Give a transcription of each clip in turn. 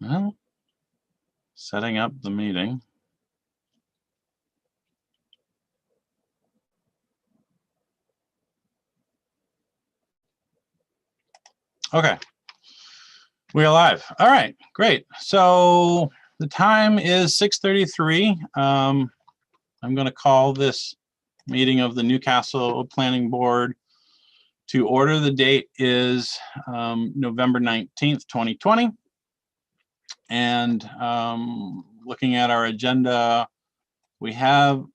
Well, setting up the meeting. Okay, we're live. All right, great. So the time is 6:33. I'm going to call this meeting of the Newcastle Planning Board to order. The date is November 19th, 2020. And looking at our agenda, we have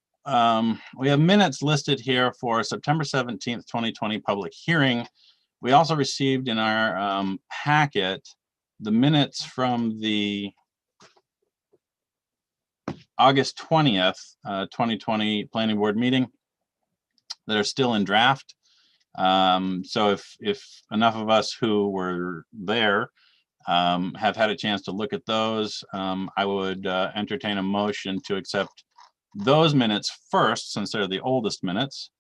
minutes listed here for September 17th, 2020 public hearing. We also received in our packet the minutes from the August 20th, 2020 Planning Board meeting that are still in draft. So if enough of us who were there have had a chance to look at those, I would entertain a motion to accept those minutes first, since they're the oldest minutes.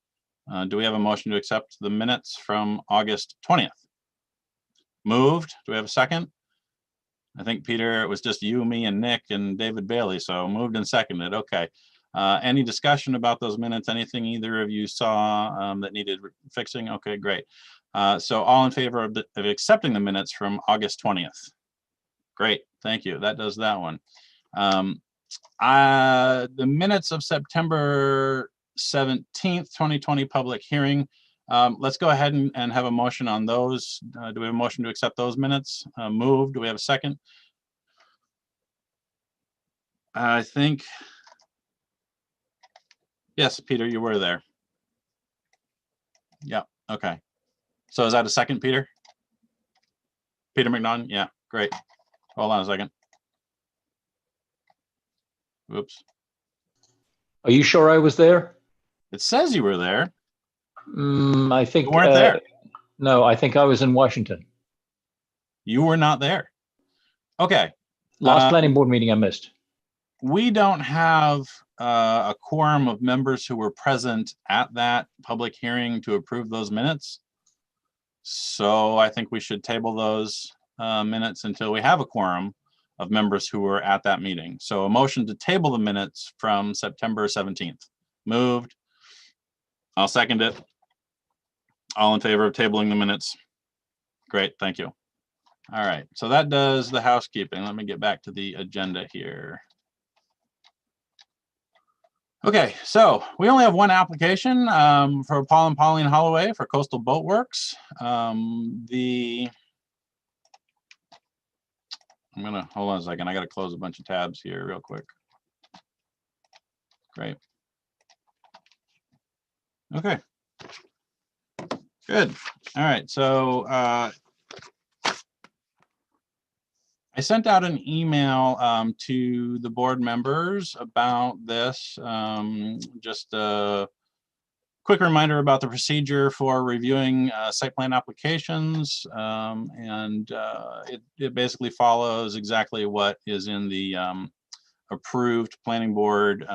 Do we have a motion to accept the minutes from August 20th? Moved. Do we have a second? I think, Peter, it was just you, me, and Nick, and David Bailey, so moved and seconded. Okay. Any discussion about those minutes? Anything either of you saw that needed fixing? Okay, great. So all in favor of accepting the minutes from August 20th? Great, thank you. That does that one. The minutes of September 17th, 2020 public hearing. Let's go ahead and have a motion on those. Do we have a motion to accept those minutes? Moved. Do we have a second? I think, yes, Peter, you were there. Yeah, okay. So is that a second, Peter? Peter McNaughton? Yeah, great. Hold on a second. Oops. Are you sure I was there? It says you were there. I think you weren't there. No, I think I was in Washington. You were not there. Okay. Last planning board meeting I missed. We don't have a quorum of members who were present at that public hearing to approve those minutes. So I think we should table those minutes until we have a quorum of members who were at that meeting. So a motion to table the minutes from September 17th. Moved. I'll second it. All in favor of tabling the minutes? Great, thank you. All right, so that does the housekeeping. Let me get back to the agenda here. Okay, so we only have one application for Paul and Pauline Holloway for Coastal Boat Works. I'm gonna, hold on a second, I gotta close a bunch of tabs here real quick. Great. Okay. Good. All right. So I sent out an email to the board members about this. Just a quick reminder about the procedure for reviewing site plan applications. It basically follows exactly what is in the approved planning board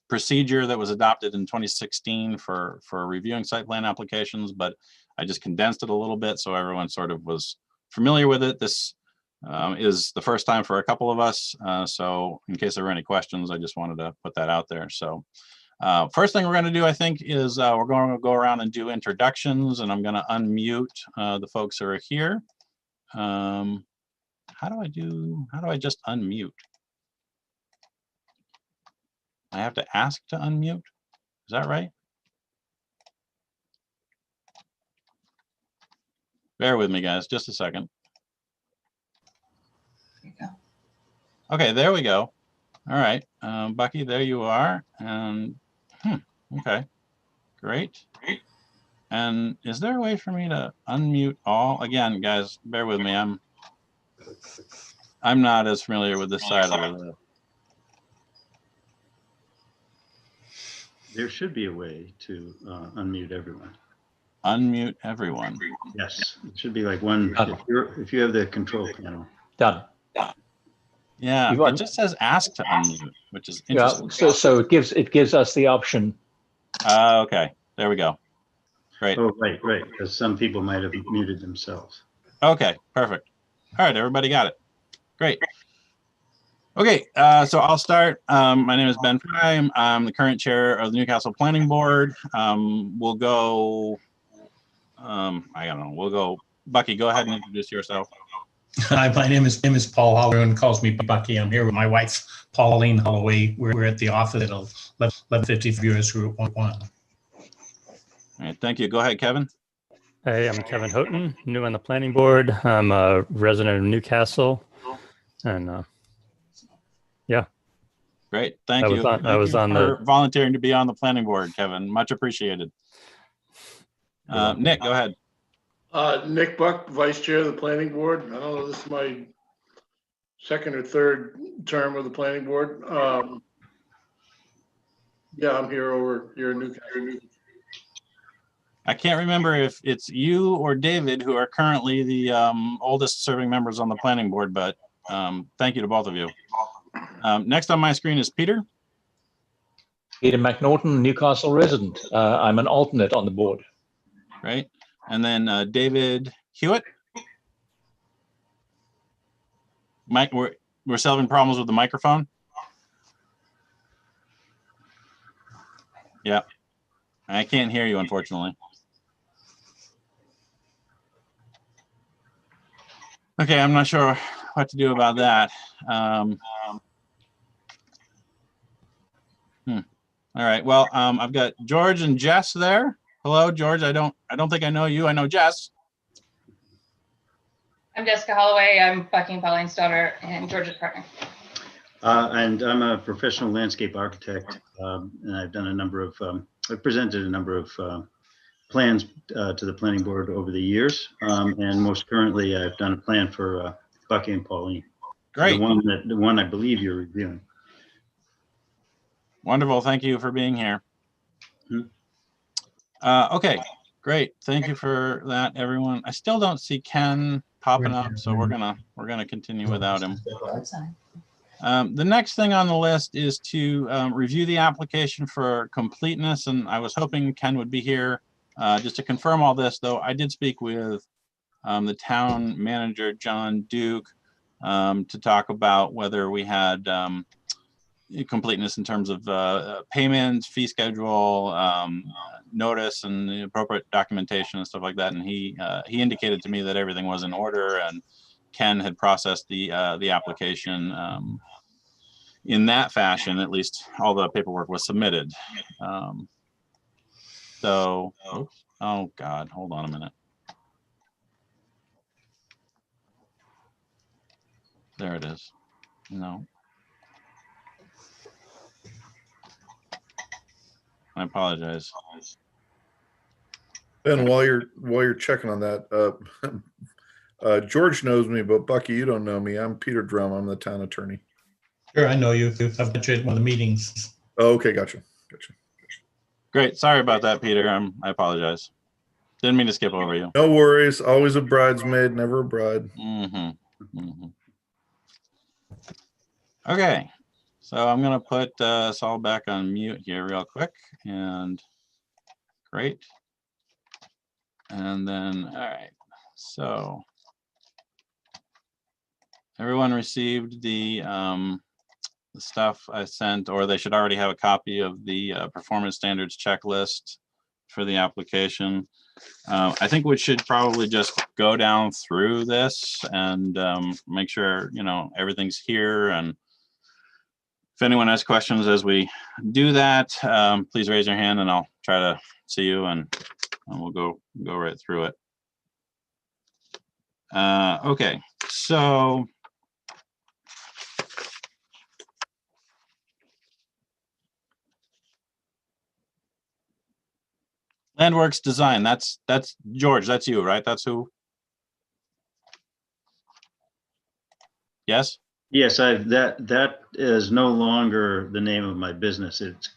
procedure that was adopted in 2016 for reviewing site plan applications, but I just condensed it a little bit so everyone sort of was familiar with it. This is the first time for a couple of us, so in case there were any questions, I just wanted to put that out there. So first thing we're going to do, I think, is we're going to go around and do introductions, and I'm going to unmute the folks who are here. How do I just unmute? I have to ask to unmute? Is that right? Bear with me, guys, just a second. There you go. Okay, there we go. All right, Bucky, there you are. And okay, great. And is there a way for me to unmute all? Again, guys, bear with me. I'm not as familiar with this side of the. There should be a way to unmute everyone. Unmute everyone. Yes, it should be like one. If you have the control panel. Done. Yeah, it just says ask to unmute, which is interesting. Yeah, so it gives us the option. Okay, there we go. Great. Oh, right, because some people might have muted themselves. Okay, perfect. All right, everybody got it. Great. Okay, so I'll start. My name is Ben Fry. I'm the current chair of the Newcastle Planning Board. We'll go, I don't know, we'll go, Bucky, go ahead and introduce yourself. Hi, my name is Paul Holloway. Everyone calls me Bucky. I'm here with my wife, Pauline Holloway. We're at the office at 1150 US Route 1. All right, thank you. Go ahead, Kevin. Hey, I'm Kevin Houghton, new on the planning board. I'm a resident of Newcastle, and Great, thank I you. was on- I Thank was you on for volunteering to be on the planning board, Kevin. Much appreciated. Nick, go ahead. Nick Buck, Vice Chair of the Planning Board. I don't know, this is my second or third term of the Planning Board. Yeah, I'm here in Newcastle. I can't remember if it's you or David who are currently the oldest serving members on the planning board, but thank you to both of you. Next on my screen is Peter. Peter McNaughton, Newcastle resident. I'm an alternate on the board. Right? And then David Hewitt. Mike, we're having problems with the microphone. Yeah, I can't hear you, unfortunately. Okay, I'm not sure what to do about that. All right, well, I've got George and Jess there. Hello, George. I don't think I know you. I know Jess. I'm Jessica Holloway. I'm Bucky and Pauline's daughter and George's partner. And I'm a professional landscape architect, and I've done a number of, I've presented a number of plans to the planning board over the years. And most currently, I've done a plan for Bucky and Pauline. Great. The one I believe you're reviewing. Wonderful. Thank you for being here. Okay, great. Thank you for that, everyone. I still don't see Ken popping up, so we're gonna continue without him. The next thing on the list is to review the application for completeness, and I was hoping Ken would be here just to confirm all this, though I did speak with the town manager, John Duke, to talk about whether we had completeness in terms of payments, fee schedule, notice, and the appropriate documentation and stuff like that. And he indicated to me that everything was in order, and Ken had processed the application in that fashion. At least all the paperwork was submitted. So, oops, oh God, hold on a minute. There it is. No. I apologize. Ben, while you're checking on that, George knows me, but Bucky, you don't know me. I'm Peter Drum. I'm the town attorney. Sure, I know you. I've been at one of the meetings. Oh, okay, gotcha. Great. Sorry about that, Peter. I apologize. Didn't mean to skip over you. No worries. Always a bridesmaid, never a bride. Okay. So I'm going to put us all back on mute here real quick. And great. And then, all right. So everyone received the stuff I sent, or they should already have a copy of the performance standards checklist for the application. I think we should probably just go down through this and make sure, everything's here. And if anyone has questions as we do that, please raise your hand and I'll try to see you, and we'll go right through it. Okay, so Landworks design, that's George, that's you, right? That's who? Yes? Yes, that is no longer the name of my business. It's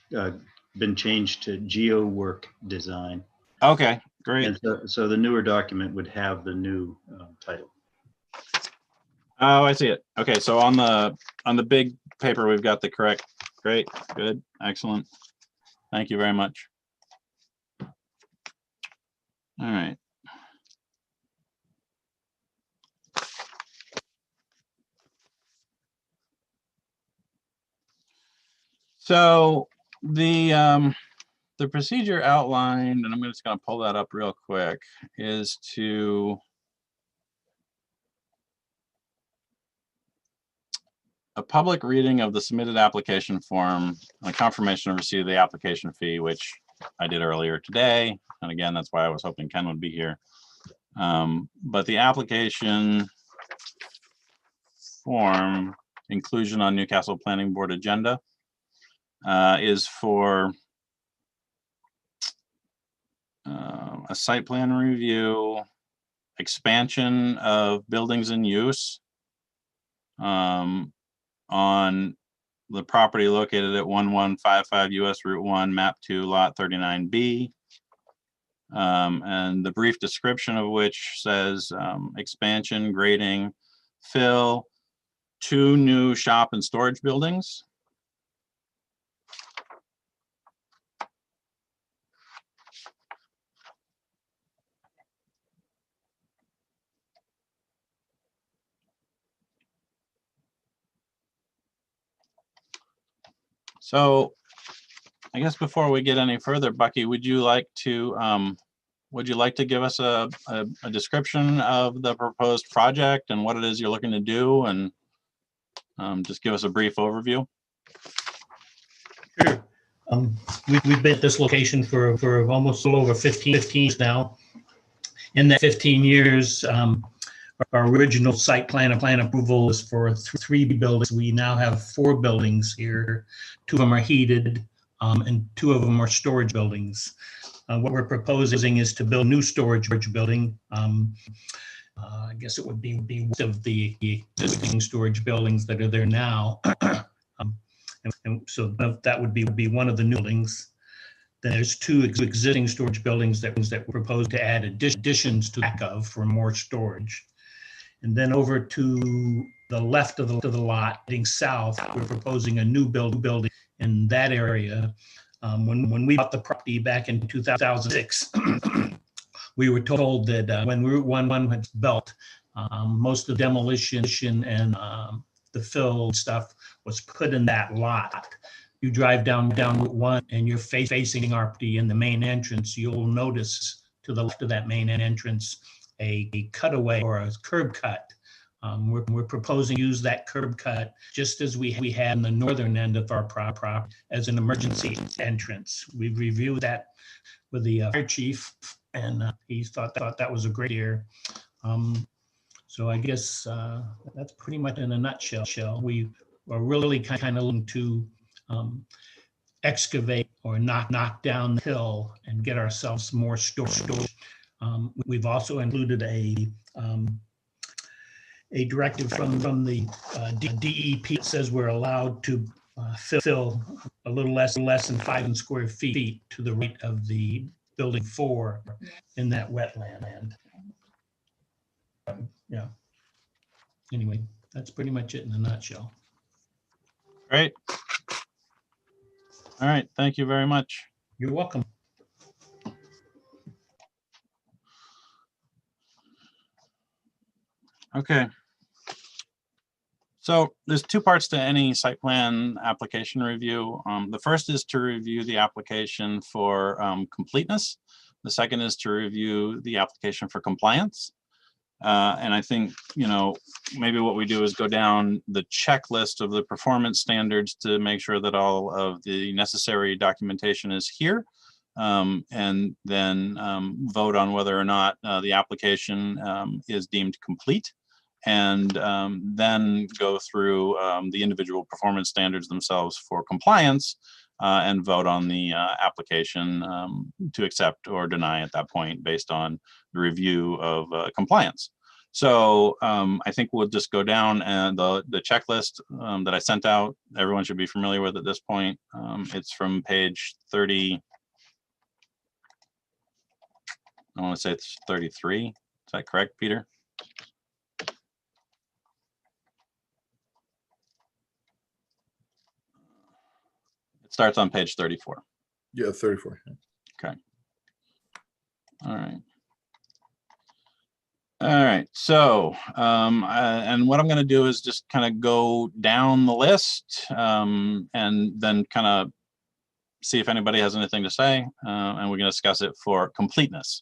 been changed to GeoWork Design. Okay, great. And so the newer document would have the new title. Oh, I see it. Okay, so on the big paper, we've got the correct. Great, good, excellent. Thank you very much. All right. So the procedure outlined, and I'm just going to pull that up real quick, is to a public reading of the submitted application form, and a confirmation of receipt of the application fee, which I did earlier today. And again, that's why I was hoping Ken would be here. But the application form inclusion on Newcastle Planning Board agenda is for a site plan review, expansion of buildings in use on the property located at 1155 US Route 1, Map 2, Lot 39B. And the brief description of which says expansion, grading, fill, 2 new shop and storage buildings. So I guess before we get any further, Bucky, would you like to give us a description of the proposed project and what it is you're looking to do, and just give us a brief overview? Sure. We've been at this location for almost a little over 15 years now. In that 15 years, our original site plan approval is for 3 buildings. We now have 4 buildings here. 2 of them are heated, and 2 of them are storage buildings. What we're proposing is to build a new storage building. I guess it would be one of the existing storage buildings that are there now. And so that would be one of the new buildings. Then there's 2 existing storage buildings that we're proposed to add additions to the back of for more storage. And then over to the left of the lot, heading south, we're proposing a new building in that area. When we bought the property back in 2006, we were told that when Route 1 was built, most of the demolition and the fill stuff was put in that lot. You drive down Route 1 and you're facing our property in the main entrance, you'll notice to the left of that main entrance a cutaway or a curb cut. We're proposing to use that curb cut just as we had in the northern end of our property as an emergency entrance. We reviewed that with the fire chief, and he thought that was a great idea. So I guess that's pretty much in a nutshell. We are really kind of looking to excavate or knock down the hill and get ourselves more storage. We've also included a directive from the DEP that says we're allowed to fill a little less than 5 square feet to the right of the building 4 in that wetland. Yeah. Anyway, that's pretty much it in a nutshell. Great. All right, thank you very much. You're welcome. Okay. So there's 2 parts to any site plan application review. The first is to review the application for completeness. The second is to review the application for compliance. And I think, maybe what we do is go down the checklist of the performance standards to make sure that all of the necessary documentation is here. And then vote on whether or not the application is deemed complete. And then go through the individual performance standards themselves for compliance and vote on the application to accept or deny at that point based on the review of compliance. So I think we'll just go down, and the checklist that I sent out, everyone should be familiar with at this point. It's from page 30. I want to say it's 33. Is that correct, Peter? It starts on page 34. Yeah, 34. Okay. All right. All right, so, and what I'm gonna do is just kind of go down the list, and then kind of see if anybody has anything to say, and we're gonna discuss it for completeness.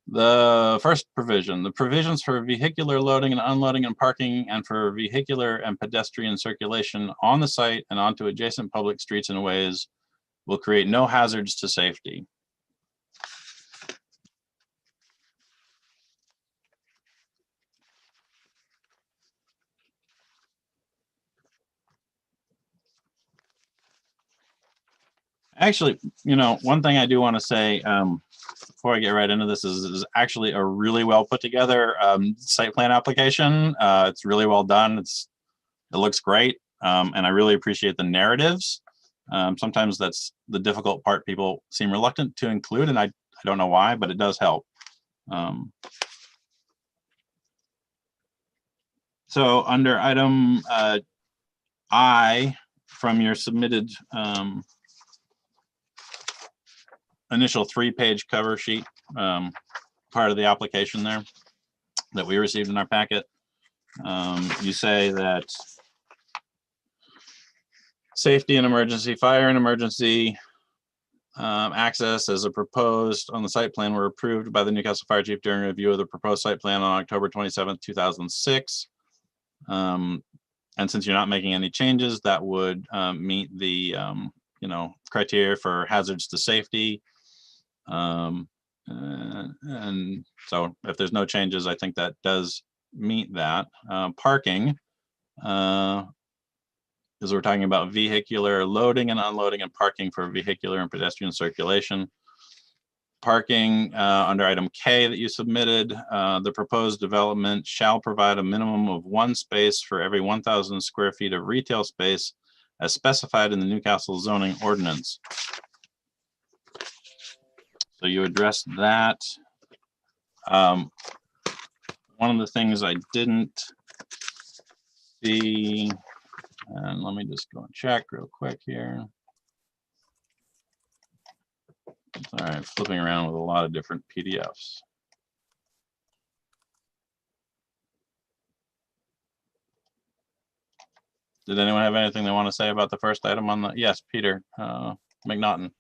The first provision, the provisions for vehicular loading and unloading and parking and for vehicular and pedestrian circulation on the site and onto adjacent public streets and ways will create no hazards to safety. Actually, one thing I do want to say before I get right into this is actually a really well put together site plan application. It's really well done. It looks great, and I really appreciate the narratives. Sometimes that's the difficult part people seem reluctant to include, and I don't know why, but it does help. So under item I from your submitted initial 3-page cover sheet, part of the application there that we received in our packet, you say that safety and emergency, fire and emergency access as a proposed on the site plan were approved by the Newcastle Fire Chief during review of the proposed site plan on October 27th, 2006. And since you're not making any changes, that would meet the criteria for hazards to safety. And so if there's no changes, I think that does meet that. Parking, as we're talking about vehicular loading and unloading and parking for vehicular and pedestrian circulation. Parking under item K that you submitted, the proposed development shall provide a minimum of 1 space for every 1,000 square feet of retail space as specified in the Newcastle zoning ordinance. So you addressed that. One of the things I didn't see, and let me just go and check real quick here. All right, flipping around with a lot of different PDFs. Did anyone have anything they want to say about the first item on the, yes, Peter McNaughton.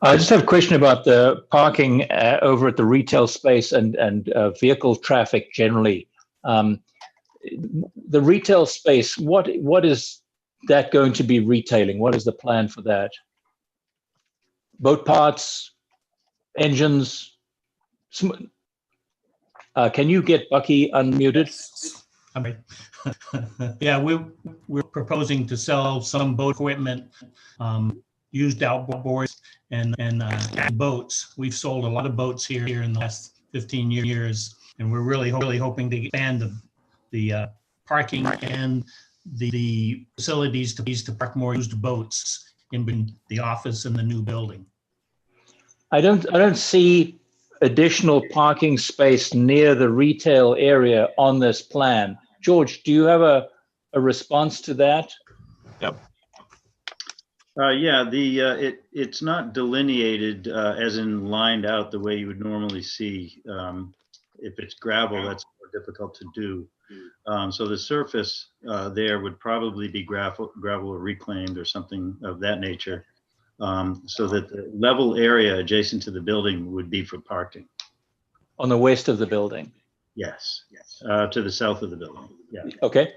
I just have a question about the parking over at the retail space and vehicle traffic generally. The retail space, what is that going to be retailing? What is the plan for that? Boat parts, engines. Can you get Bucky unmuted? All right. Yeah, we're proposing to sell some boat equipment, used outboards and boats. We've sold a lot of boats here in the last 15 years, and we're really hoping to expand the parking and the facilities to park more used boats in the office and the new building. I don't see additional parking space near the retail area on this plan. George, do you have a response to that? Yep. Yeah, it's not delineated as in lined out the way you would normally see. If it's gravel, that's more difficult to do. So the surface there would probably be gravel or reclaimed or something of that nature. So that the level area adjacent to the building would be for parking. On the west of the building? Yes, to the south of the building, yeah. Okay.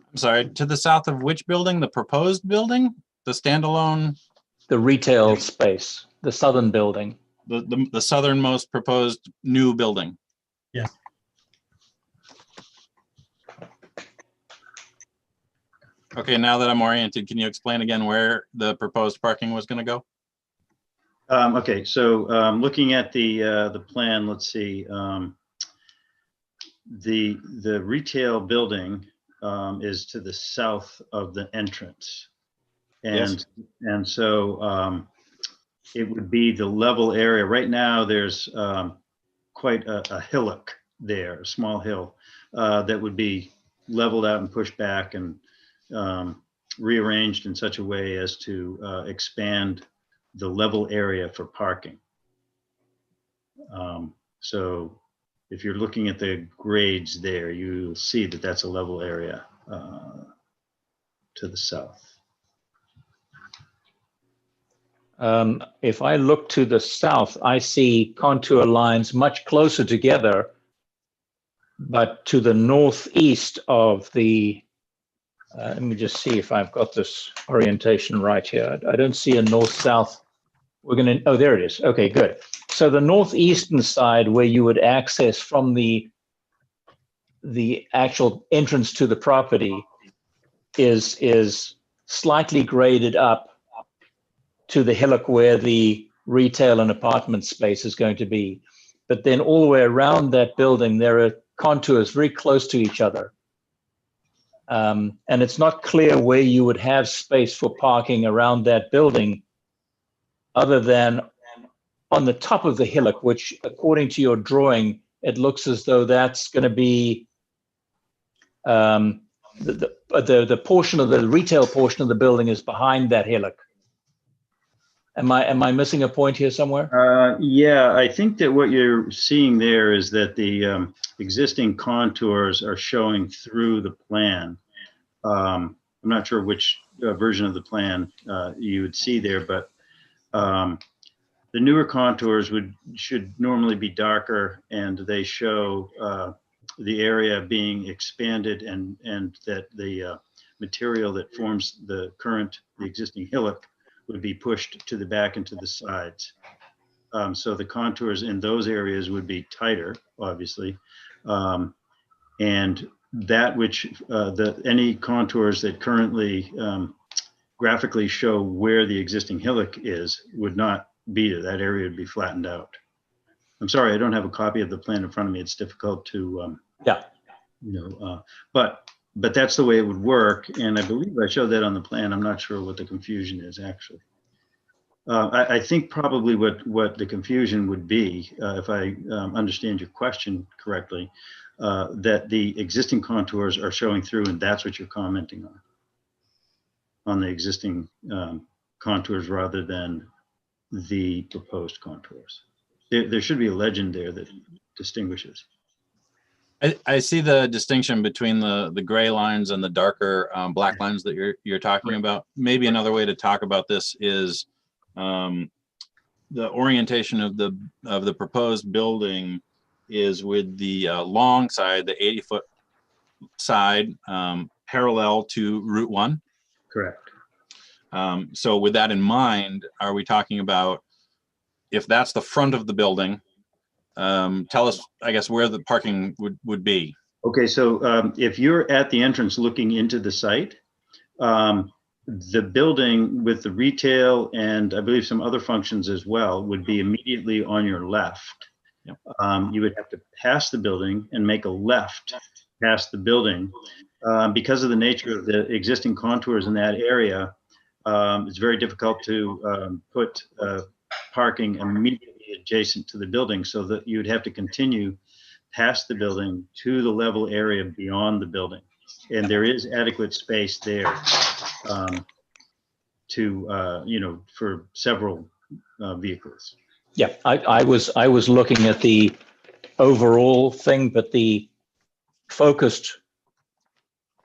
I'm sorry, to the south of which building? The proposed building? The standalone? The retail space, the southern building. The southernmost proposed new building? Yeah. Okay, now that I'm oriented, can you explain again where the proposed parking was going to go? Okay, so looking at the plan, let's see. The retail building is to the south of the entrance, and so it would be the level area. Right now, there's quite a hillock there, a small hill that would be leveled out and pushed back and rearranged in such a way as to expand the level area for parking. So if you're looking at the grades there, you'll see that that's a level area to the south. If I look to the south, I see contour lines much closer together, but to the northeast of the, let me just see if I've got this orientation right here. I don't see a north-south. We're going to, oh, there it is. Okay, good. So the northeastern side where you would access from the actual entrance to the property is slightly graded up to the hillock where the retail and apartment space is going to be. But then all the way around that building, there are contours very close to each other. And it's not clear where you would have space for parking around that building other than on the top of the hillock, which according to your drawing, it looks as though that's going to be the portion of the retail portion of the building is behind that hillock. Am I missing a point here somewhere? Yeah, I think that what you're seeing there is that the existing contours are showing through the plan. I'm not sure which version of the plan you would see there, but the newer contours should normally be darker, and they show the area being expanded and that the material that forms the existing hillock would be pushed to the back and to the sides. So the contours in those areas would be tighter, obviously. And that which, any contours that currently graphically show where the existing hillock is would not be there. That area would be flattened out. I'm sorry, I don't have a copy of the plan in front of me. It's difficult to, but that's the way it would work. And I believe I showed that on the plan. I'm not sure what the confusion is actually. I think probably what the confusion would be, if I understand your question correctly, that the existing contours are showing through, and that's what you're commenting on the existing contours rather than the proposed contours. There should be a legend there that distinguishes. I see the distinction between the gray lines and the darker black lines that you're talking about. Maybe another way to talk about this is the orientation of the proposed building is with the long side, the 80-foot side, parallel to Route 1. Correct. So with that in mind, are we talking about, if that's the front of the building, tell us, I guess, where the parking would be. Okay, so if you're at the entrance looking into the site, the building with the retail and I believe some other functions as well would be immediately on your left. Yep. You would have to pass the building and make a left past the building. Because of the nature of the existing contours in that area, it's very difficult to put parking immediately adjacent to the building, so that you'd have to continue past the building to the level area beyond the building. And there is adequate space there for several vehicles. Yeah, I was looking at the overall thing, but the focused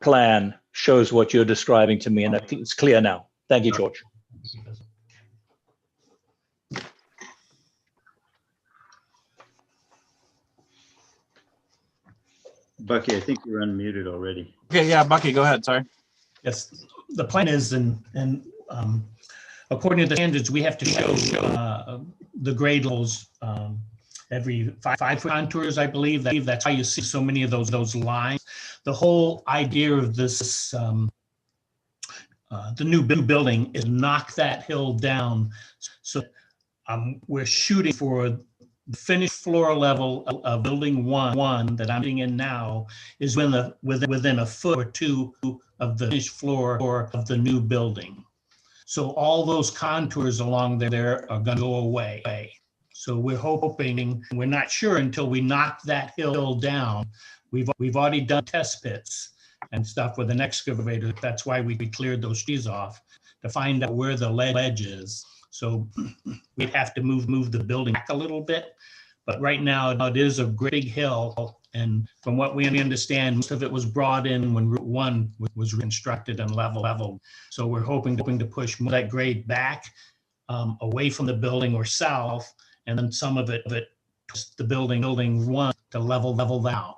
plan shows what you're describing to me, and I think it's clear now. Thank you, George. Bucky, I think you're unmuted already. Okay, yeah, Bucky, go ahead. Sorry. Yes, the plan is, and according to the standards, we have to show the grade levels every 5 foot contours, I believe. That's how you see so many of those lines. The whole idea of this, the new building, is knock that hill down. So we're shooting for the finished floor level of building one that I'm in now is within a foot or two of the finished floor of the new building. So all those contours along there are going to go away. So we're hoping, we're not sure until we knock that hill down. We've already done test pits and stuff with an excavator. That's why we cleared those trees off, to find out where the ledge is. So we'd have to move the building back a little bit. But right now it is a great big hill. And from what we understand, most of it was brought in when Route 1 was reconstructed and leveled. So we're hoping to push that grade back away from the building or south, and then some of it the building 1 to level out.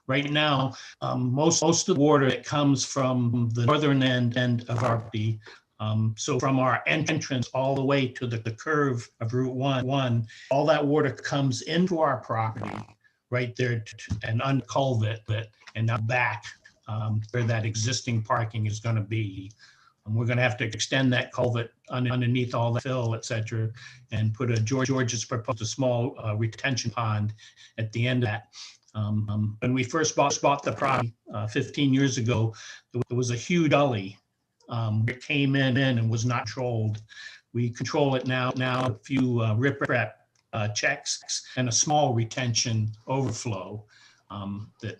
Right now, most of the water that comes from the northern end of our property, so from our entrance all the way to the curve of Route 1, all that water comes into our property right there and unculvert it and now back where that existing parking is going to be. We're going to have to extend that culvert underneath all the fill, et cetera, and put George's proposed a small retention pond at the end of that. When we first bought the property 15 years ago, there was a huge gully. It came in and was not controlled. We control it now a few riprap checks and a small retention overflow that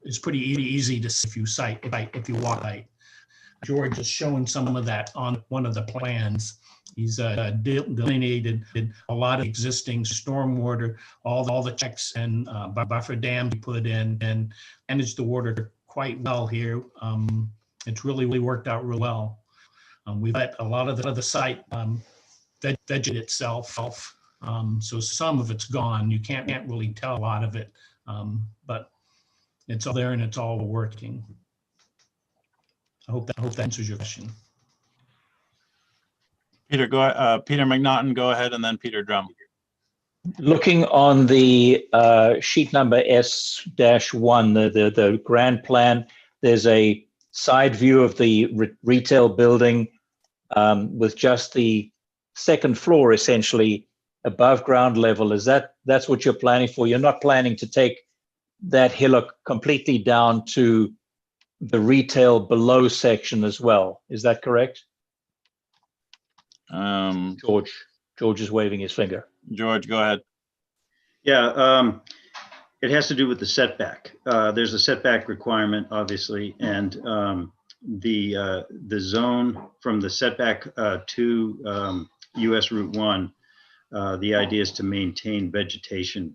is pretty easy to see if you walk right. George is showing some of that on one of the plans. He's delineated a lot of existing stormwater, all the checks and buffer dams put in, and managed the water quite well here. It's really worked out real well. We've let a lot of the site vegetate itself, so some of it's gone. You can't really tell a lot of it, but it's all there and it's all working. I hope that answers your question. Peter McNaughton, go ahead, and then Peter Drum. Looking on the sheet number S-1, the grand plan, there's a side view of the retail building with just the second floor essentially above ground level. That's what you're planning for? You're not planning to take that hillock completely down to the retail below section as well. Is that correct? George is waving his finger. George, go ahead. Yeah, it has to do with the setback. There's a setback requirement, obviously, and the zone from the setback to US Route 1, the idea is to maintain vegetation,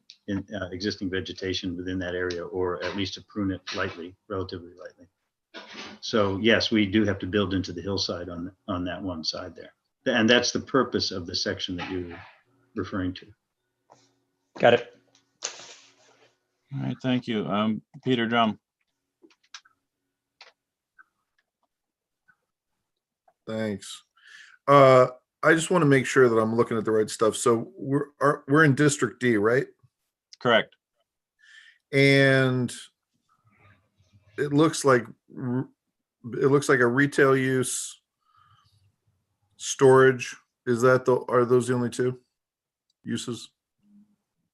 existing vegetation within that area, or at least to prune it relatively lightly. So yes, we do have to build into the hillside on that one side there. And that's the purpose of the section that you're referring to. Got it. All right, thank you. Peter Drum. Thanks. I just want to make sure that I'm looking at the right stuff. So we're in District D, right? Correct. And it looks like a retail use, storage. Are those the only two uses?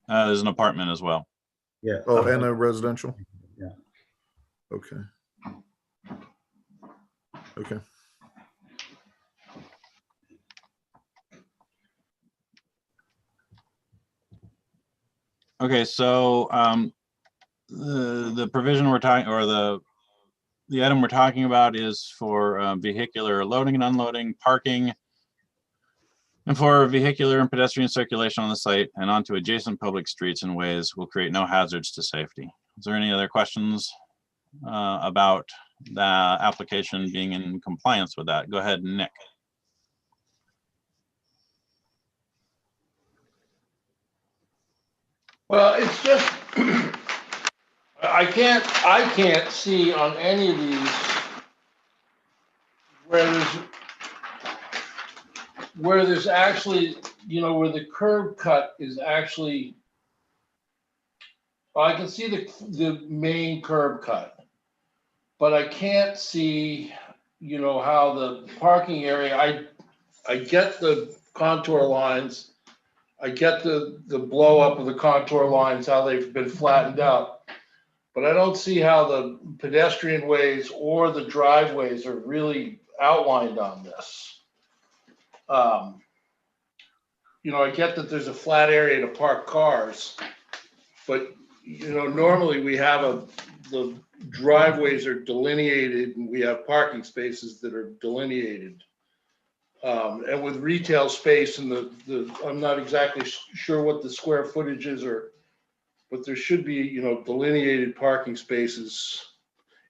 There's an apartment as well. Yeah. Oh, and a residential? Yeah. Okay. Okay. Okay, so the provision we're talking, or the item we're talking about is for vehicular loading and unloading, parking, and for vehicular and pedestrian circulation on the site and onto adjacent public streets and ways will create no hazards to safety. Is there any other questions about the application being in compliance with that? Go ahead, Nick. Well, it's just, I can't see on any of these where there's actually, where the curb cut is actually, I can see the main curb cut, but I can't see, how the parking area, I get the contour lines. I get the blow up of the contour lines, how they've been flattened out, but I don't see how the pedestrian ways or the driveways are really outlined on this. I get that there's a flat area to park cars, but normally we have the driveways are delineated and we have parking spaces that are delineated. And with retail space and I'm not exactly sure what the square footage is but there should be, delineated parking spaces.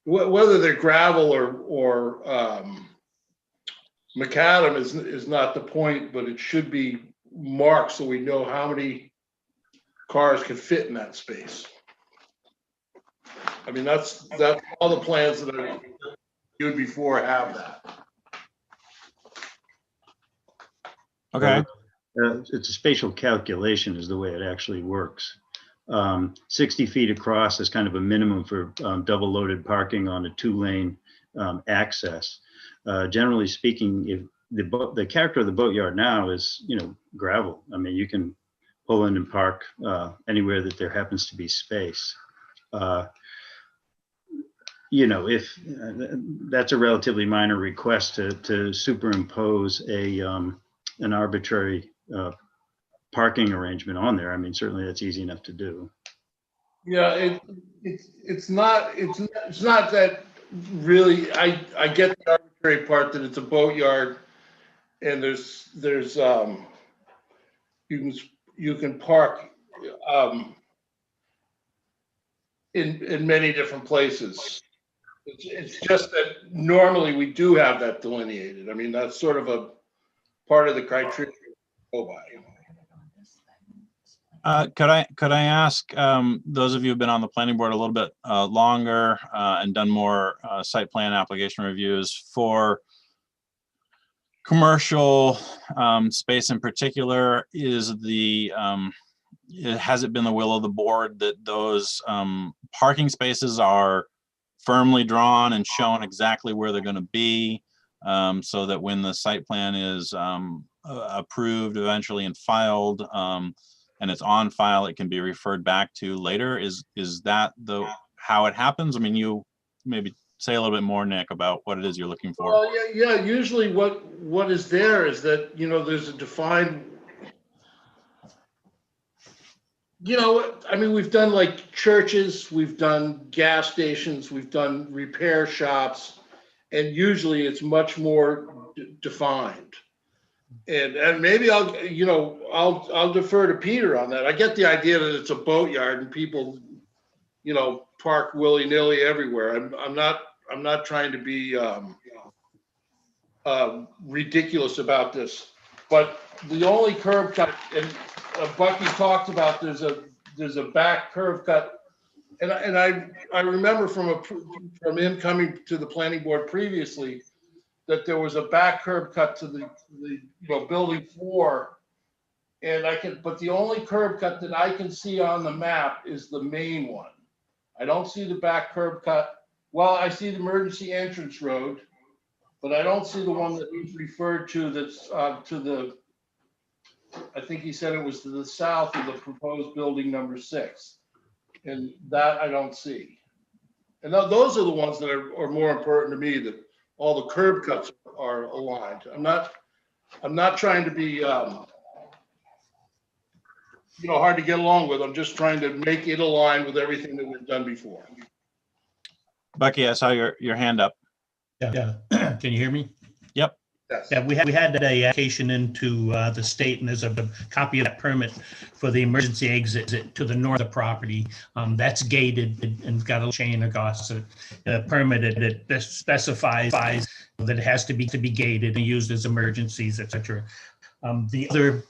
Whether they're gravel or macadam is not the point, but it should be marked so we know how many cars can fit in that space. I mean, that's all the plans that I viewed before have that. Okay. It's a spatial calculation is the way it actually works. 60 feet across is kind of a minimum for double loaded parking on a 2-lane access. Generally speaking, if the character of the boatyard now is, gravel. I mean, you can pull in and park anywhere that there happens to be space. If that's a relatively minor request to superimpose an arbitrary parking arrangement on there. I mean, certainly that's easy enough to do. Yeah, it's not that really. I get the arbitrary part that it's a boatyard, and there's you can park in many different places. It's just that normally we do have that delineated. I mean, that's sort of a part of the criteria to go by. Could I ask those of you who've been on the planning board a little bit longer and done more site plan application reviews for commercial space in particular, has it been the will of the board that those parking spaces are firmly drawn and shown exactly where they're going to be, so that when the site plan is approved eventually and filed, and it's on file, it can be referred back to later? Is that how it happens? I mean, you maybe say a little bit more, Nick, about what it is you're looking for. Well, yeah. Usually, what is there is that there's a defined. I mean, we've done like churches, we've done gas stations, we've done repair shops, and usually it's much more defined. And maybe I'll defer to Peter on that. I get the idea that it's a boatyard and people, park willy-nilly everywhere. I'm not trying to be ridiculous about this, but the only curb cut, and Bucky talked about, there's a back curb cut, and I remember from him coming to the planning board previously that there was a back curb cut to the building floor, but the only curb cut that I can see on the map is the main one. I don't see the back curb cut. Well, I see the emergency entrance road, but I don't see the one that he's referred to that's to the, I think he said it was to the south of the proposed building number 6. And that I don't see. And those are the ones that are more important to me, that all the curb cuts are aligned. I'm not trying to be, hard to get along with. I'm just trying to make it align with everything that we've done before. Bucky, I saw your hand up. Yeah. Can you hear me? Yep. Yes. Yeah, we had that application into the state, and there's a copy of that permit for the emergency exit to the north of the property. That's gated and got a chain across it. Permitted. It specifies that it has to be gated and used as emergencies, etc. The other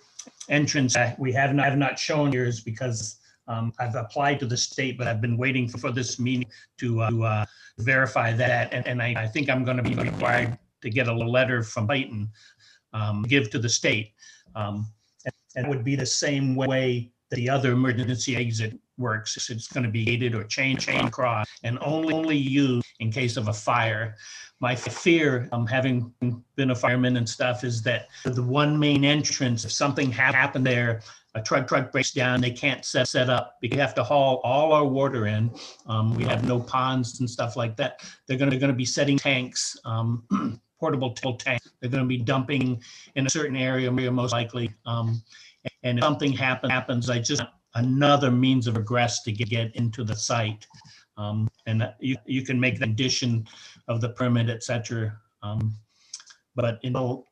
entrance we have not shown here is because I've applied to the state, but I've been waiting for this meeting to verify that, and I think I'm going to be required to get a letter from Clayton, give to the state. And it would be the same way that the other emergency exit works. It's going to be gated or chain across and only used in case of a fire. My fear, having been a fireman and stuff, is that the one main entrance, if something happened there, a truck breaks down, they can't set up. We have to haul all our water in. We have no ponds and stuff like that. They're going to be setting tanks, portable tanks. They're going to be dumping in a certain area, most likely. And if something happens, I just another means of egress to get into the site. And you can make the condition of the permit, etc. but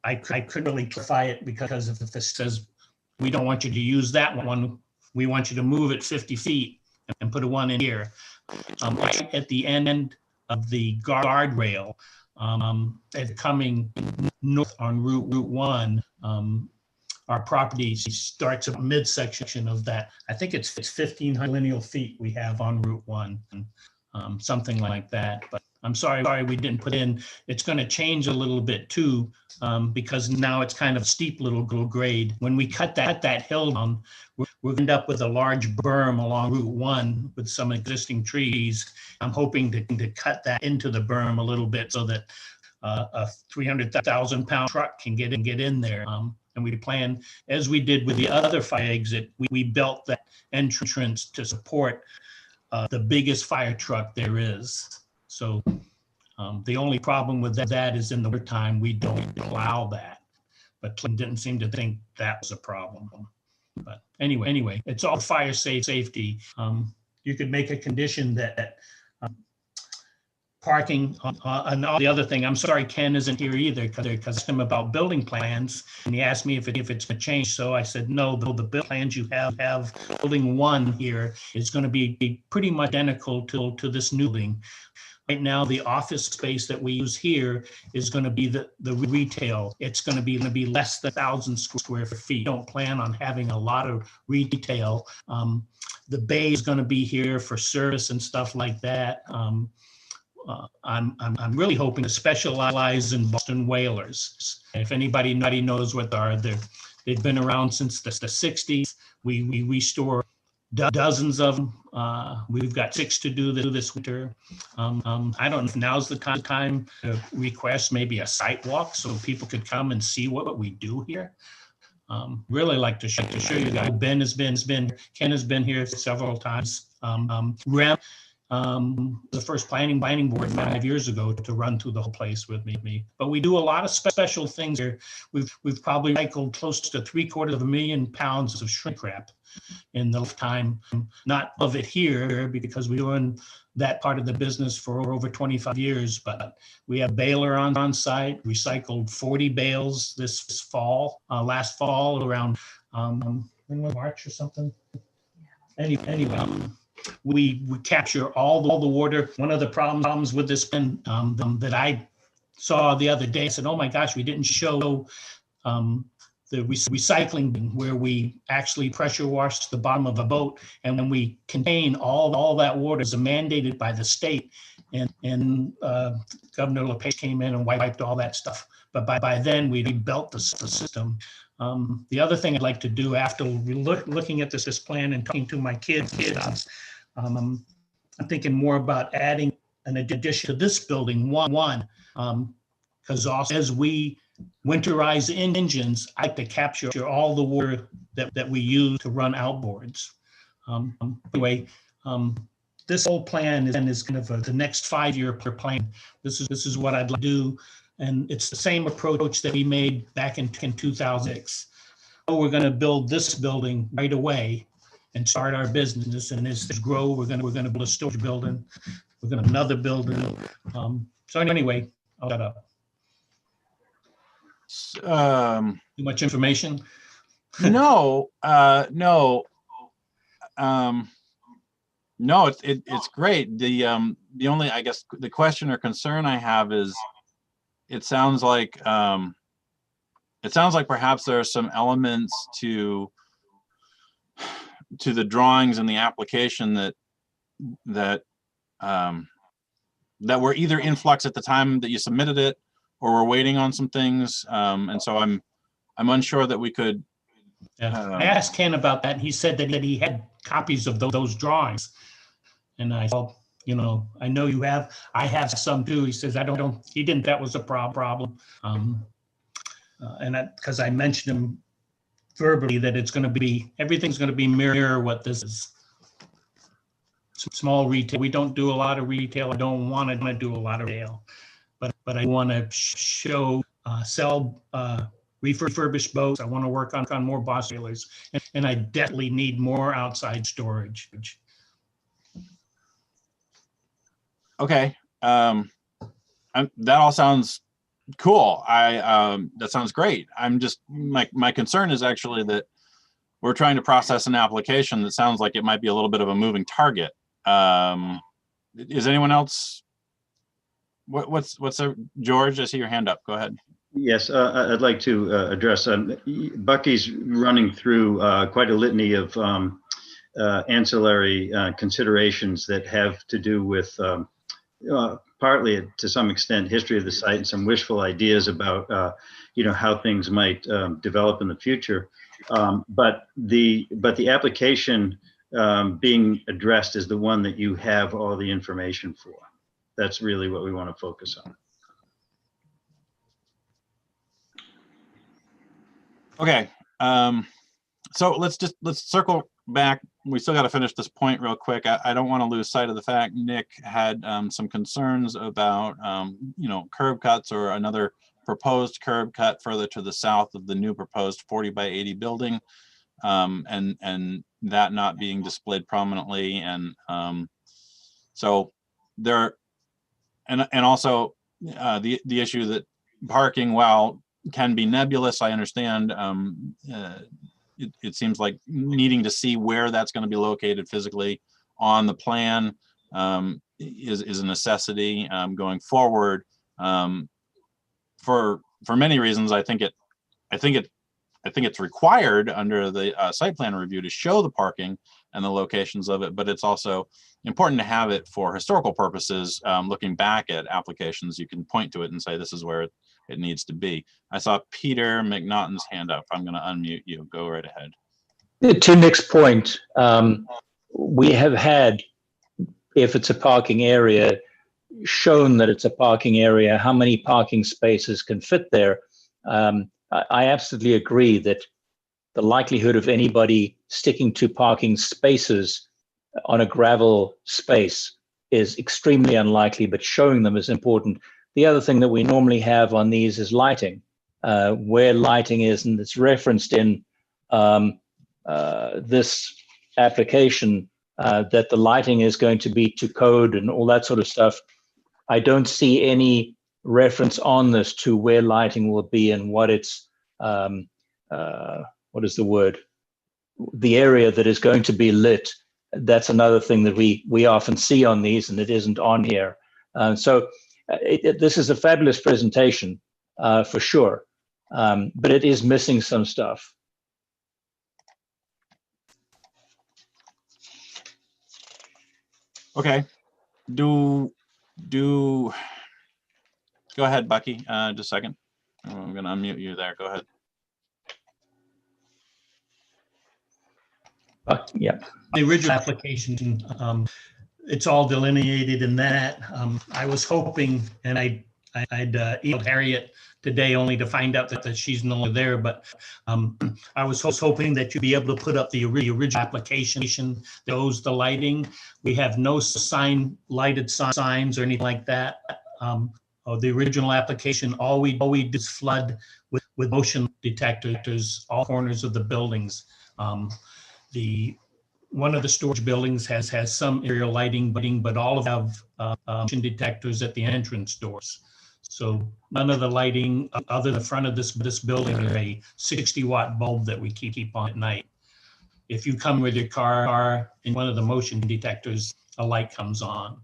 I couldn't really clarify it because if this says, we don't want you to use that one, we want you to move it 50 feet and put a one in here. Right at the end of the guardrail, coming north on Route 1, our property starts at midsection of that. I think it's 1,500 lineal feet we have on Route 1, something like that. But I'm sorry we didn't put in. It's going to change a little bit too, because now it's kind of steep little grade. When we cut that hill down, we're going to end up with a large berm along Route 1 with some existing trees. I'm hoping to cut that into the berm a little bit so that a 300,000-pound truck can get in there. And we plan, as we did with the other fire exit, we built that entrance to support the biggest fire truck there is. So the only problem with that is in the wintertime, we don't allow that. But Clinton didn't seem to think that was a problem. But anyway, it's all fire safety. You could make a condition that parking and all the other thing. I'm sorry Ken isn't here either because I asked him about building plans and he asked me if it's going to change. So I said, no, the build plans you have building 1 here is going to be pretty much identical to this new building. Right now, the office space that we use here is going to be the retail. It's going to be less than 1,000 square feet. Don't plan on having a lot of retail. The bay is going to be here for service and stuff like that. I'm really hoping to specialize in Boston whalers. If anybody knows what they are, they've been around since the 60s. We store dozens of them. We've got 6 to do this winter. I don't know if now's the time to request maybe a site walk so people could come and see what we do here. Really like to show you guys. Ken has been here several times. Rem, the first planning board 5 years ago to run through the whole place with me. But we do a lot of special things here. We've probably recycled close to 750,000 pounds of shrink wrap in the time, not of it here because we're doing that part of the business for over 25 years, but we have baler on site, recycled 40 bales this fall, last fall around March or something. Anyway, we capture all the water. One of the problems with this pen that I saw the other day, I said, oh my gosh, we didn't show the recycling bin where we actually pressure wash the bottom of a boat, and when we contain all that water is mandated by the state, and Governor LePage came in and wiped all that stuff. But by then we built the system. The other thing I'd like to do after looking at this plan and talking to my kids, I'm thinking more about adding an addition to this building, one, because also as we winterize engines, I like to capture all the water that we use to run outboards. Anyway, this whole plan is kind of the next 5-year plan. This is what I'd like to do, and it's the same approach that we made back in 2006. We're going to build this building right away and start our business, and as things grow, we're going to build a storage building. We're going to another building. So anyway, I'll shut up. Too much information? No, it's great. The only, I guess, the question or concern I have is, it sounds like perhaps there are some elements to the drawings and the application that were either in flux at the time that you submitted it, or we're waiting on some things, and so I'm unsure that we could. I asked Ken about that. And he said that he had copies of those drawings, and I thought, I know you have. I have some too. He says he didn't. That was a problem, and because I mentioned him verbally that everything's going to be mirror what this is. Small retail. We don't do a lot of retail. I don't want to do a lot of retail. But I want to sell refurbished boats. I want to work on more Boston whalers, and I definitely need more outside storage. Okay, that all sounds Cool. That sounds great. I'm just, my concern is actually that we're trying to process an application that sounds like it might be a little bit of a moving target. Is anyone else? What's George? I see your hand up. Go ahead. Yes, I'd like to address, Bucky's running through quite a litany of ancillary considerations that have to do with partly, to some extent, history of the site and some wishful ideas about how things might develop in the future. But the application being addressed is the one that you have all the information for. That's really what we want to focus on. Okay. So let's circle back. We still got to finish this point real quick. I don't want to lose sight of the fact Nick had some concerns about curb cuts or another proposed curb cut further to the south of the new proposed 40 by 80 building, and that not being displayed prominently. And so there, and also the issue that parking, while can be nebulous, I understand. It seems like needing to see where that's going to be located physically on the plan is a necessity going forward. For many reasons, I think it's required under the site plan review to show the parking and the locations of it, but it's also important to have it for historical purposes. Looking back at applications, you can point to it and say, this is where it needs to be. I saw Peter McNaughton's hand up. I'm going to unmute you. Go right ahead. To Nick's point, we have had, if it's a parking area, shown that it's a parking area, how many parking spaces can fit there. I absolutely agree that the likelihood of anybody sticking to parking spaces on a gravel space is extremely unlikely, but showing them is important. The other thing that we normally have on these is lighting, where lighting is, and it's referenced in this application that the lighting is going to be to code and all that sort of stuff. I don't see any reference on this to where lighting will be and what it's, what is the word? The area that is going to be lit. That's another thing that we often see on these, and it isn't on here. This is a fabulous presentation for sure, but it is missing some stuff. Okay. Go ahead, Bucky. Just a second. I'm going to unmute you there. Go ahead. Yeah. The original application, it's all delineated in that. I was hoping, and I'd emailed Harriet today only to find out that she's no longer there, but I was hoping that you'd be able to put up the original application, those, the lighting. We have no lighted signs or anything like that. The original application, all we do is flood with motion detectors all corners of the buildings. One of the storage buildings has some aerial lighting, but all of them have motion detectors at the entrance doors. So none of the lighting other than the front of this building is a 60-watt bulb that we keep on at night. If you come with your car in one of the motion detectors, a light comes on.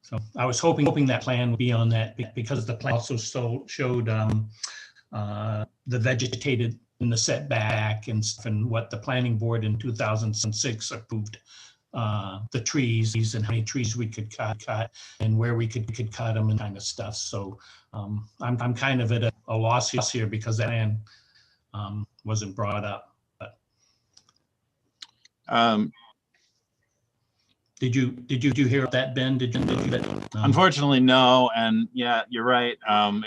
So I was hoping that plan would be on that, because the plan also showed the vegetated in the setback and what the planning board in 2006 approved, the trees and how many trees we could cut and where we could cut them and kind of stuff. So I'm kind of at a loss here because that plan wasn't brought up. But did you hear that, Ben? Did you Unfortunately, no. And yeah, you're right.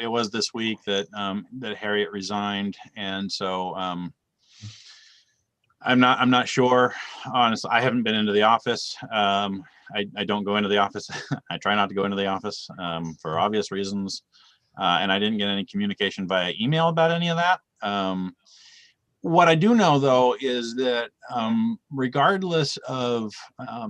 It was this week that Harriet resigned, and so I'm not sure. Honestly, I haven't been into the office. I don't go into the office. I try not to go into the office for obvious reasons. And I didn't get any communication via email about any of that. What I do know, though, is that regardless of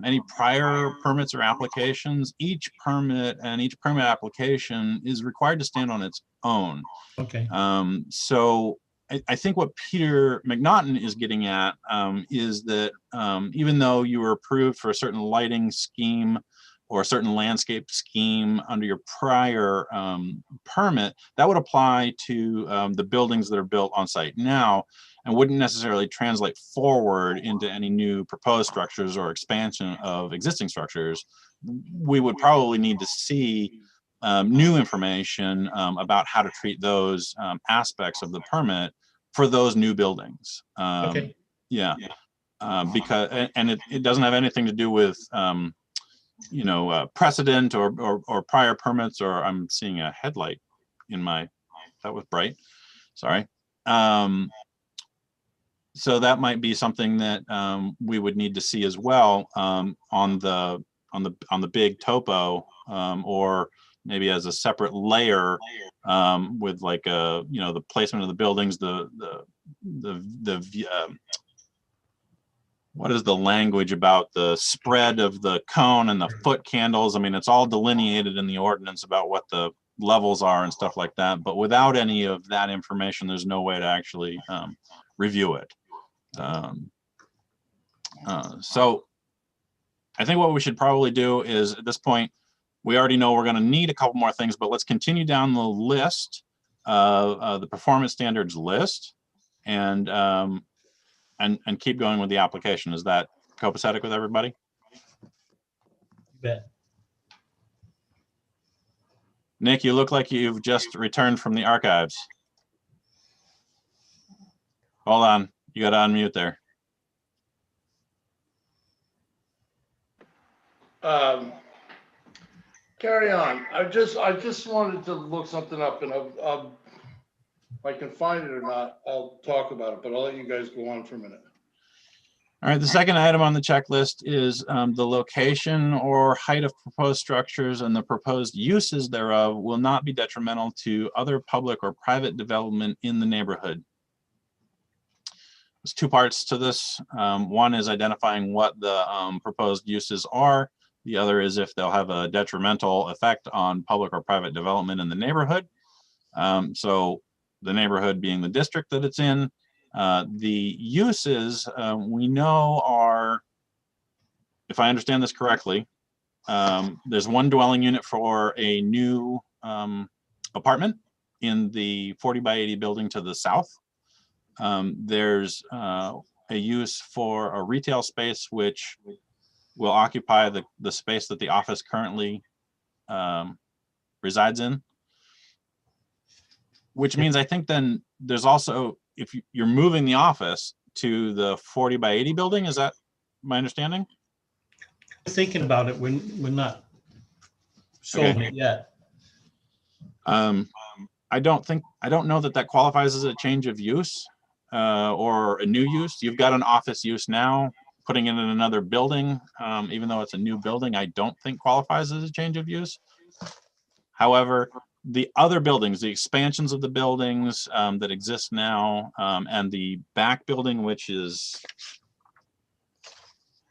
any prior permits or applications, each permit and each permit application is required to stand on its own. Okay. So I think what Peter McNaughton is getting at is that even though you were approved for a certain lighting scheme or a certain landscape scheme under your prior permit, that would apply to the buildings that are built on site now and wouldn't necessarily translate forward into any new proposed structures or expansion of existing structures. We would probably need to see new information about how to treat those aspects of the permit for those new buildings. Okay. Yeah, because it doesn't have anything to do with precedent or prior permits, or I'm seeing a headlight in my, that was bright, sorry. So that might be something that we would need to see as well on the big topo, or maybe as a separate layer with like the placement of the buildings, what is the language about the spread of the cone and the foot candles? I mean, it's all delineated in the ordinance about what the levels are and stuff like that. But without any of that information, there's no way to actually review it. So I think what we should probably do is, at this point, we already know we're going to need a couple more things, but let's continue down the list, the performance standards list, and keep going with the application. Is that copacetic with everybody? You bet. Nick, you look like you've just returned from the archives. Hold on, you got to unmute there. Carry on. I just wanted to look something up, and if I can find it or not, I'll talk about it, but I'll let you guys go on for a minute. All right, the second item on the checklist is the location or height of proposed structures and the proposed uses thereof will not be detrimental to other public or private development in the neighborhood. There's two parts to this. One is identifying what the proposed uses are. The other is if they'll have a detrimental effect on public or private development in the neighborhood. So the neighborhood being the district that it's in. The uses we know are, if I understand this correctly, there's one dwelling unit for a new apartment in the 40 by 80 building to the south. There's a use for a retail space which will occupy the space that the office currently resides in. Which means I think then there's also, if you're moving the office to the 40 by 80 building, is that my understanding? Thinking about it, we're not sold it yet. I don't know that qualifies as a change of use or a new use. You've got an office use now. Putting it in another building, even though it's a new building, I don't think qualifies as a change of use. However, the other buildings, the expansions of the buildings that exist now, and the back building, which is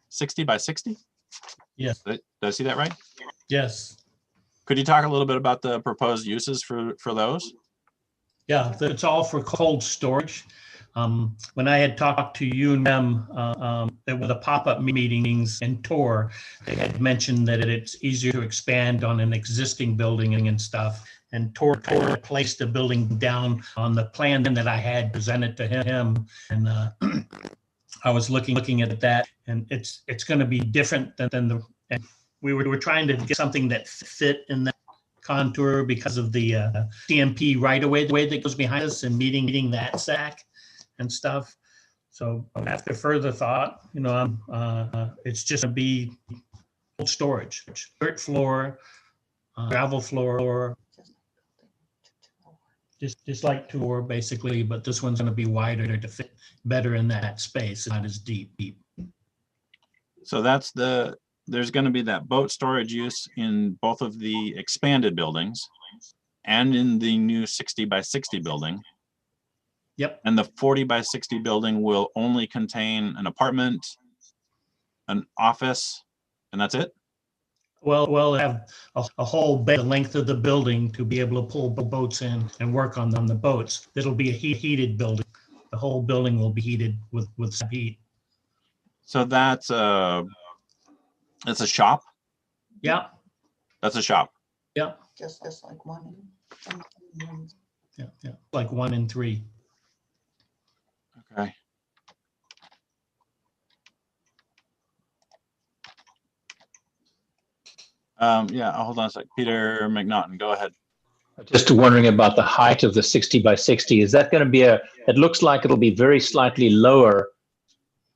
60 by 60? Yes. Did I see that right? Yes. Could you talk a little bit about the proposed uses for those? Yeah, it's all for cold storage. When I had talked to you and them, there were the pop-up meetings and tour, they had mentioned that it's easier to expand on an existing building and stuff. And Tor placed the building down on the plan that I had presented to him. And I was looking at that, and it's going to be different than and we were trying to get something that fit in that contour because of the CMP right-of-way, the way that goes behind us and meeting that SAC and stuff. So after further thought, it's just going to be cold storage, dirt floor, gravel floor, just like Tor basically, but this one's going to be wider to fit better in that space, not as deep. So there's going to be that boat storage use in both of the expanded buildings and in the new 60 by 60 building. Yep. And the 40 by 60 building will only contain an apartment, an office, and that's it? Well, have a whole bay the length of the building to be able to pull boats in and work on the boats. It'll be a heated building. The whole building will be heated with some heat. So that's a shop? Yeah, That's a shop. yeah, Just like one. yeah. Like 1 in 3. Okay. Yeah, hold on a sec. Peter McNaughton, go ahead. Just wondering about the height of the 60 by 60. Is that going to be it looks like it'll be very slightly lower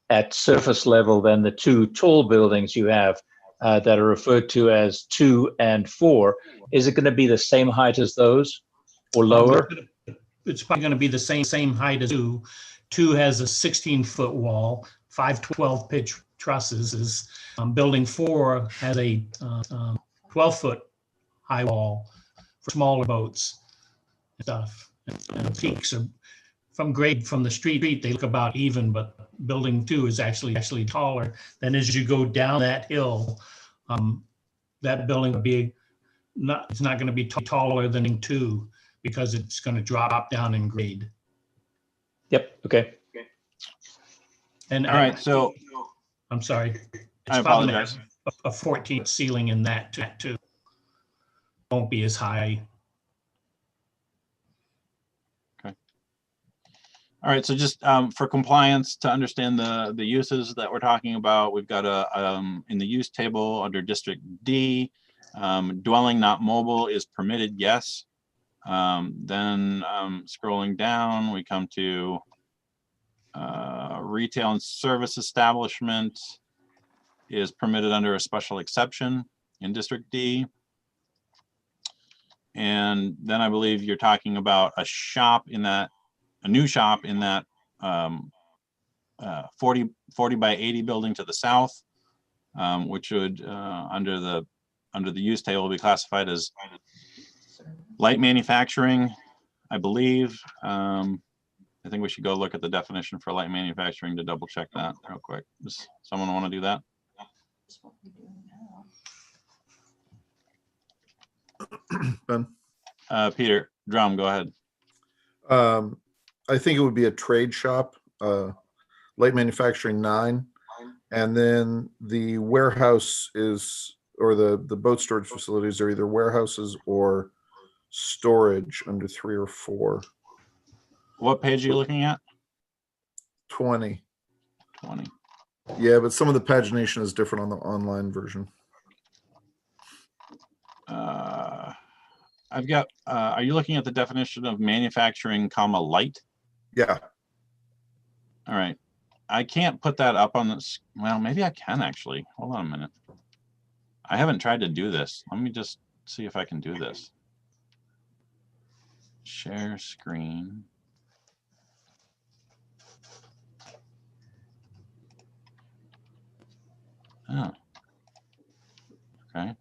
at surface level than the 2 tall buildings you have that are referred to as 2 and 4. Is it going to be the same height as those or lower? It's probably going to be the same height as 2. 2 has a 16-foot wall, 5 12-pitch trusses. Building 4 has a 12-foot high wall for smaller boats and stuff. And the peaks are from grade from the street, they look about even, but building 2 is actually taller. Then as you go down that hill, that building will be it's not going to be taller than 2 because it's going to drop down in grade. Yep. Okay. And All right, so I'm sorry. It's I probably apologize. a 14 ceiling in that too. Won't be as high. All right, so just for compliance, to understand the uses that we're talking about, we've got in the use table under District D, dwelling not mobile is permitted, yes. Then scrolling down, we come to retail and service establishment is permitted under a special exception in District D. And then I believe you're talking about a new shop in that 40 by 80 building to the south, which would under the use table be classified as light manufacturing, I believe. I think we should go look at the definition for light manufacturing to double check that real quick. Does someone want to do that? Ben? Peter Drum, go ahead. I think it would be a trade shop, light manufacturing 9, and then the warehouse or the boat storage facilities are either warehouses or storage under 3 or 4. What page are you looking at? 20. 20. Yeah, but some of the pagination is different on the online version. I've got, are you looking at the definition of manufacturing, comma, light? Yeah. All right. I can't put that up on this. Well, maybe I can actually. Hold on a minute. I haven't tried to do this. Let me just see if I can do this. Share screen. Oh. Okay.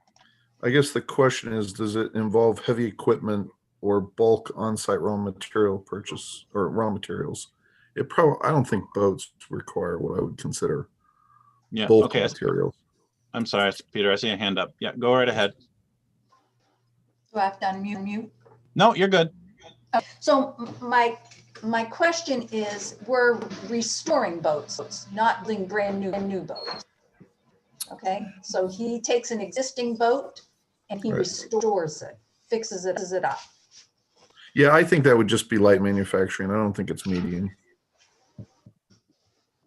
I guess the question is, does it involve heavy equipment or bulk on-site raw material purchase or raw materials? I don't think boats require what I would consider Yeah. bulk Okay. materials. I'm sorry, Peter. I see a hand up. Yeah, go right ahead. Do I have to unmute? No, you're good. So my question is, we're restoring boats, not building brand new boats. Okay, so he takes an existing boat and he Right. restores it, fixes it up. Yeah, I think that would just be light manufacturing. I don't think it's medium.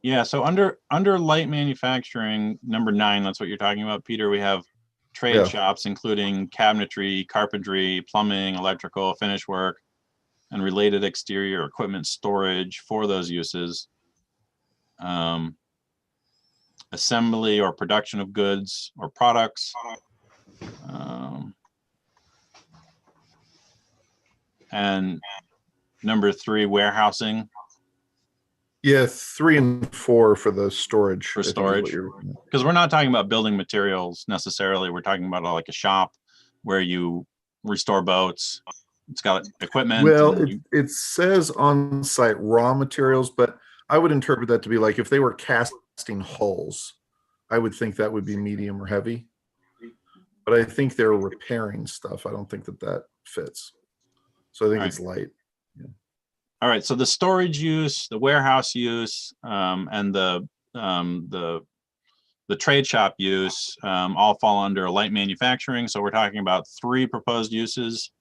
Yeah, so under light manufacturing, number 9, that's what you're talking about, Peter. We have trade Yeah. shops, including cabinetry, carpentry, plumbing, electrical, finish work, and related exterior equipment storage for those uses. Assembly or production of goods or products. And number 3, warehousing. Yeah, 3 and 4 for the storage. For I think is storage. what you're looking at. Because we're not talking about building materials necessarily. We're talking about like a shop where you restore boats, it's got equipment. Well, and you- it says on-site raw materials, but I would interpret that to be like if they were casting hulls, I would think that would be medium or heavy. But I think they're repairing stuff. I don't think that fits. So I think All it's light. All right, so the storage use, the warehouse use, and the trade shop use all fall under light manufacturing. So we're talking about 3 proposed uses.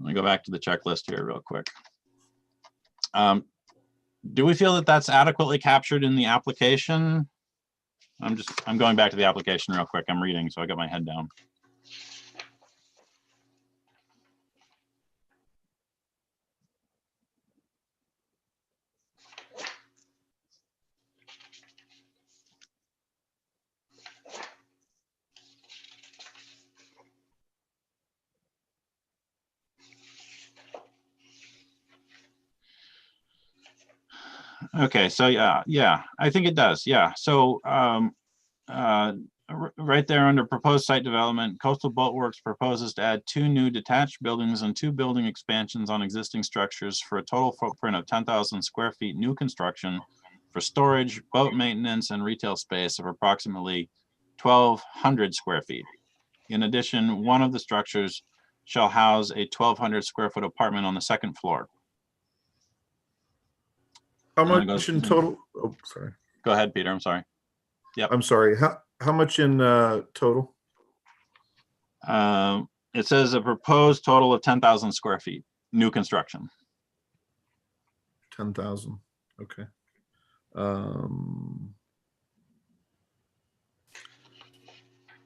Let me go back to the checklist here real quick. Do we feel that that's adequately captured in the application? I'm going back to the application real quick. I'm reading, so I got my head down. Okay, so yeah, I think it does. Yeah, so right there under proposed site development, Coastal Boat Works proposes to add 2 new detached buildings and 2 building expansions on existing structures for a total footprint of 10,000 square feet new construction for storage, boat maintenance, and retail space of approximately 1,200 square feet. In addition, one of the structures shall house a 1,200 square foot apartment on the 2nd floor. How I'm gonna much go- in total? Oh, sorry. Go ahead, Peter, I'm sorry. I'm sorry. How much in total? It says a proposed total of 10,000 square feet, new construction. 10,000. Okay.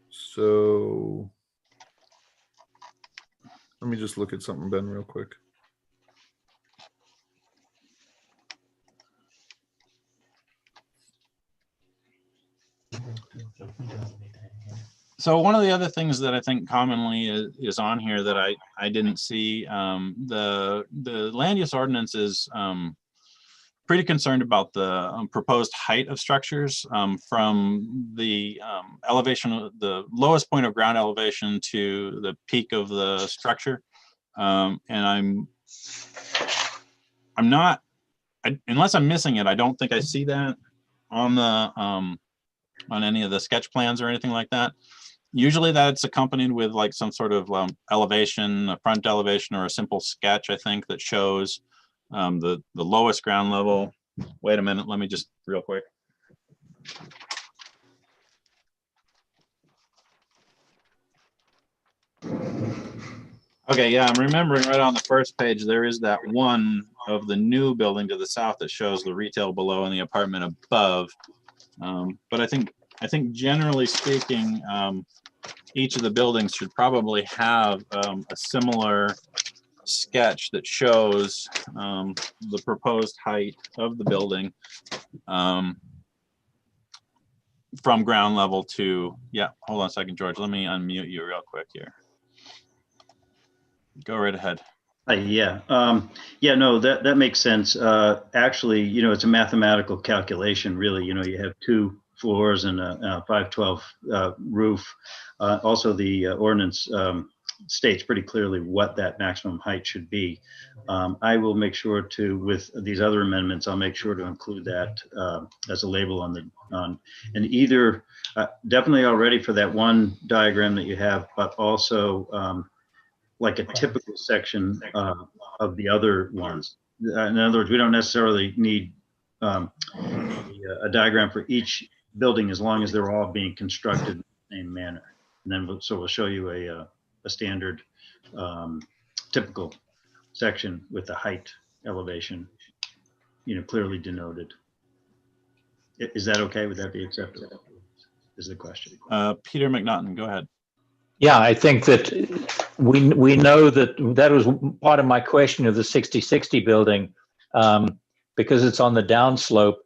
So let me just look at something, Ben, real quick. So one of the other things that I think commonly is on here that I didn't see, the land use ordinance is pretty concerned about the proposed height of structures from the elevation, of the lowest point of ground elevation to the peak of the structure. And I'm not, unless I'm missing it, I don't think I see that on the on any of the sketch plans or anything like that. Usually that's accompanied with like some sort of elevation, a front elevation, or a simple sketch, I think, that shows the lowest ground level. Wait a minute, let me just real quick. Okay, yeah, I'm remembering right on the first page, there is that one of the new building to the south that shows the retail below and the apartment above. But I think generally speaking, each of the buildings should probably have a similar sketch that shows the proposed height of the building from ground level to, yeah, hold on a second, George, let me unmute you real quick here. Go right ahead. Yeah, no, that makes sense. Actually, it's a mathematical calculation, really. You have 2 floors and a 512 roof. Also, the ordinance states pretty clearly what that maximum height should be. I will make sure to, with these other amendments, I'll make sure to include that as a label on and either definitely already for that one diagram that you have, but also like a typical section of the other ones. In other words, we don't necessarily need a diagram for each building as long as they're all being constructed in the same manner. And then we'll show you a standard typical section with the height elevation, clearly denoted. Is that okay? Would that be acceptable? Is the question. Peter McNaughton, go ahead. Yeah, I think that we know that was part of my question of the 6060 building, because it's on the downslope.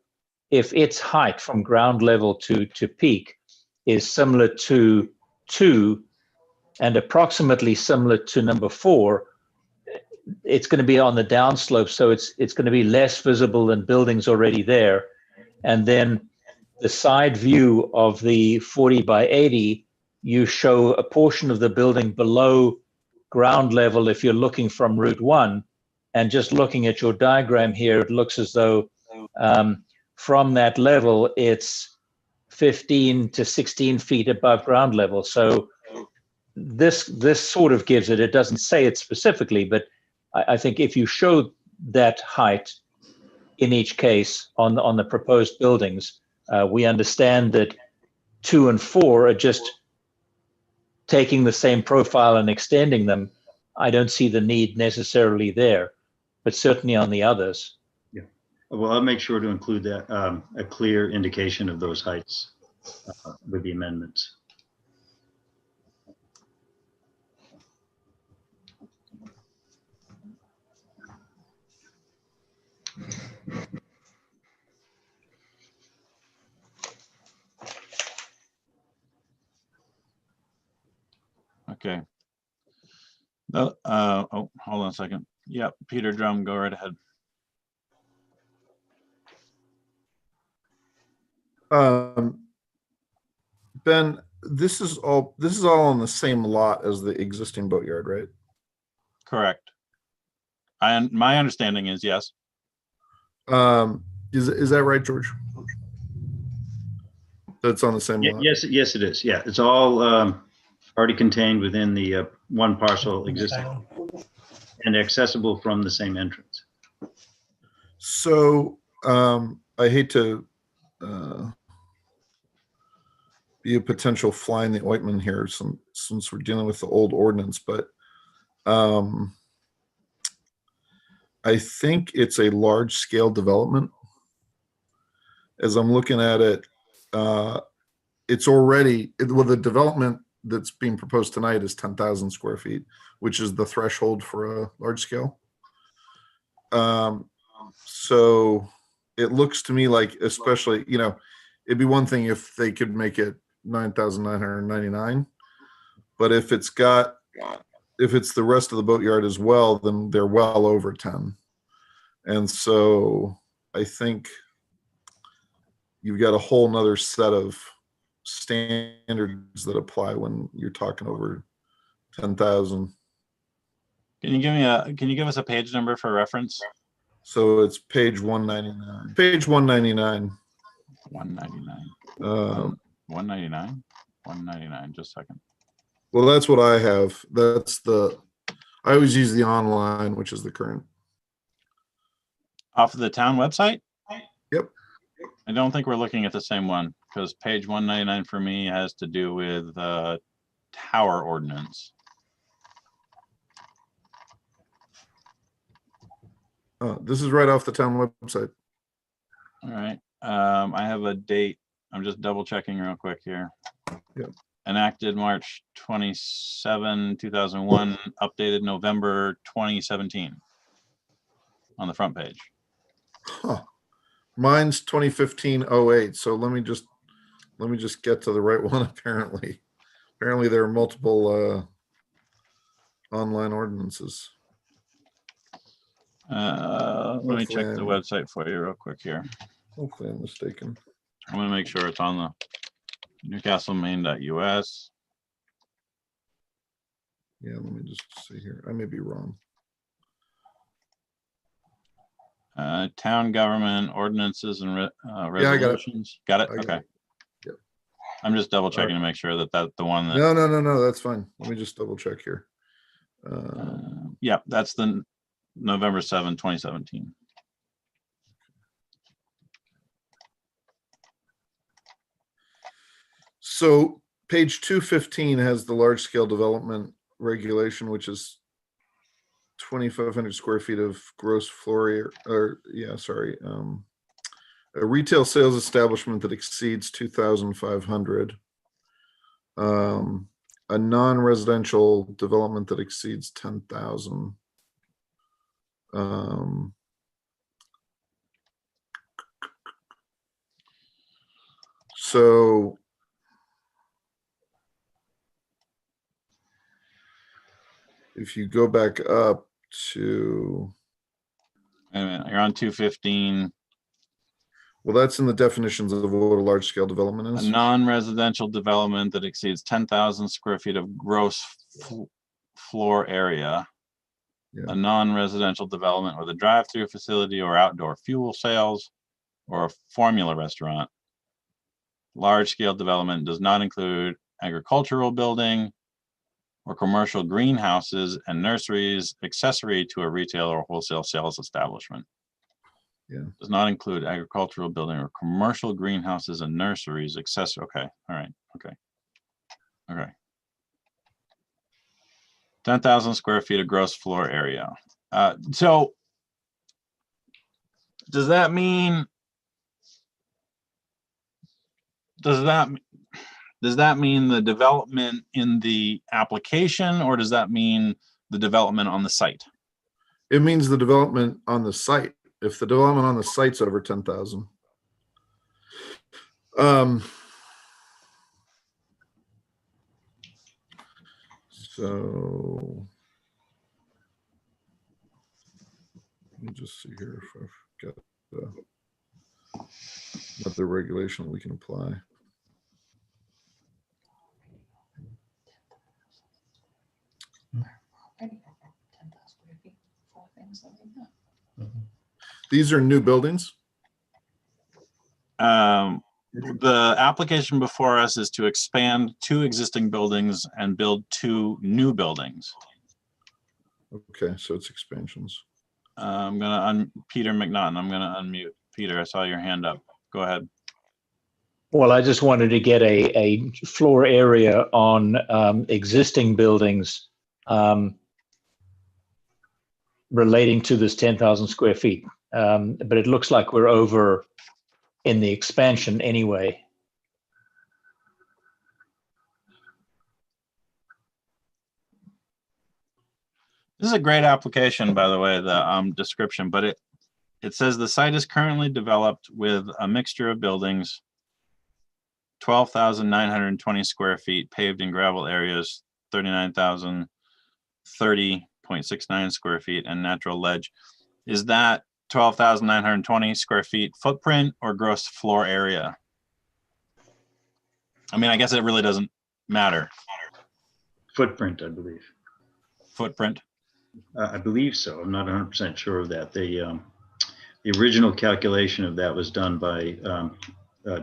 If its height from ground level to peak is similar to 2 and approximately similar to number 4, it's going to be on the downslope, so it's going to be less visible than buildings already there. And then the side view of the 40 by 80, you show a portion of the building below ground level if you're looking from Route 1. And just looking at your diagram here, it looks as though from that level, it's 15 to 16 feet above ground level. So this sort of gives it doesn't say it specifically, but I think if you show that height in each case on the proposed buildings, we understand that 2 and 4 are just taking the same profile and extending them. I don't see the need necessarily there, but certainly on the others. Yeah. Well, I'll make sure to include that, a clear indication of those heights with the amendments. Okay. Oh, hold on a second. Yep, Peter Drum, go right ahead. Ben, this is all on the same lot as the existing boatyard, right? Correct. My understanding is yes. Is that right, George? That's on the same lot? Yes, it is. Yeah, it's all already contained within the one parcel existing and accessible from the same entrance. So I hate to be a potential fly in the ointment here since we're dealing with the old ordinance, but I think it's a large scale development. As I'm looking at it, it's already, well, the development that's being proposed tonight is 10,000 square feet, which is the threshold for a large scale. So it looks to me like, especially, it'd be one thing if they could make it 9,999, but if it's the rest of the boatyard as well, then they're well over 10. And so I think you've got a whole nother set of standards that apply when you're talking over 10,000. Can you give us a page number for reference? So it's page 199. Page 199. 199. 199. 199. Just a second. Well, that's what I have. I always use the online, which is the current. Off of the town website? Yep. I don't think we're looking at the same one, because page 199 for me has to do with tower ordinance. This is right off the town website. All right. I have a date. I'm just double checking real quick here. Yep. Enacted March 27, 2001, updated November 2017 on the front page. Huh. Mine's 2015-08. So let me just get to the right one. Apparently there are multiple online ordinances. Let me check the website for you real quick here. Hopefully I'm mistaken. I'm going to make sure it's on the newcastlemaine.us. Yeah, let me just see here. I may be wrong. Town government ordinances and resolutions. Yeah, I got it. Okay. Yep. I'm just double checking to make sure that that's the one that. No, that's fine. Let me just double check here. Yeah, that's the November 7, 2017. So page 215 has the large scale development regulation, which is 2,500 square feet of gross floor area, a retail sales establishment that exceeds 2,500, a non-residential development that exceeds 10,000. So if you go back up to, Wait a minute, you're on 215. well, that's in the definitions of what a large scale development is. A non-residential development that exceeds 10,000 square feet of gross floor area, Yeah. a non-residential development with a drive-through facility or outdoor fuel sales, or a formula restaurant. Large-scale development does not include agricultural building or commercial greenhouses and nurseries accessory to a retail or wholesale sales establishment. Yeah. Does not include agricultural building or commercial greenhouses and nurseries accessory. Okay, all right, okay. Okay. 10,000 square feet of gross floor area. So does that mean, does that mean the development in the application, or does that mean the development on the site? It means the development on the site. If the development on the site's over 10,000. So let me just see here if I've got another regulation we can apply. These are new buildings. The application before us is to expand 2 existing buildings and build 2 new buildings. Okay, so it's expansions. I'm gonna Peter McNaughton. I'm gonna unmute Peter. I saw your hand up. Go ahead. Well, I just wanted to get a floor area on existing buildings relating to this 10,000 square feet. But it looks like we're over in the expansion anyway. This is a great application, by the way, the description, but it says the site is currently developed with a mixture of buildings, 12,920 square feet, paved and gravel areas, 39,030.69 square feet, and natural ledge. Is that 12,920 square feet footprint or gross floor area? I mean, I guess it really doesn't matter. Footprint, I believe. Footprint. I believe so. I'm not 100% sure of that. The original calculation of that was done by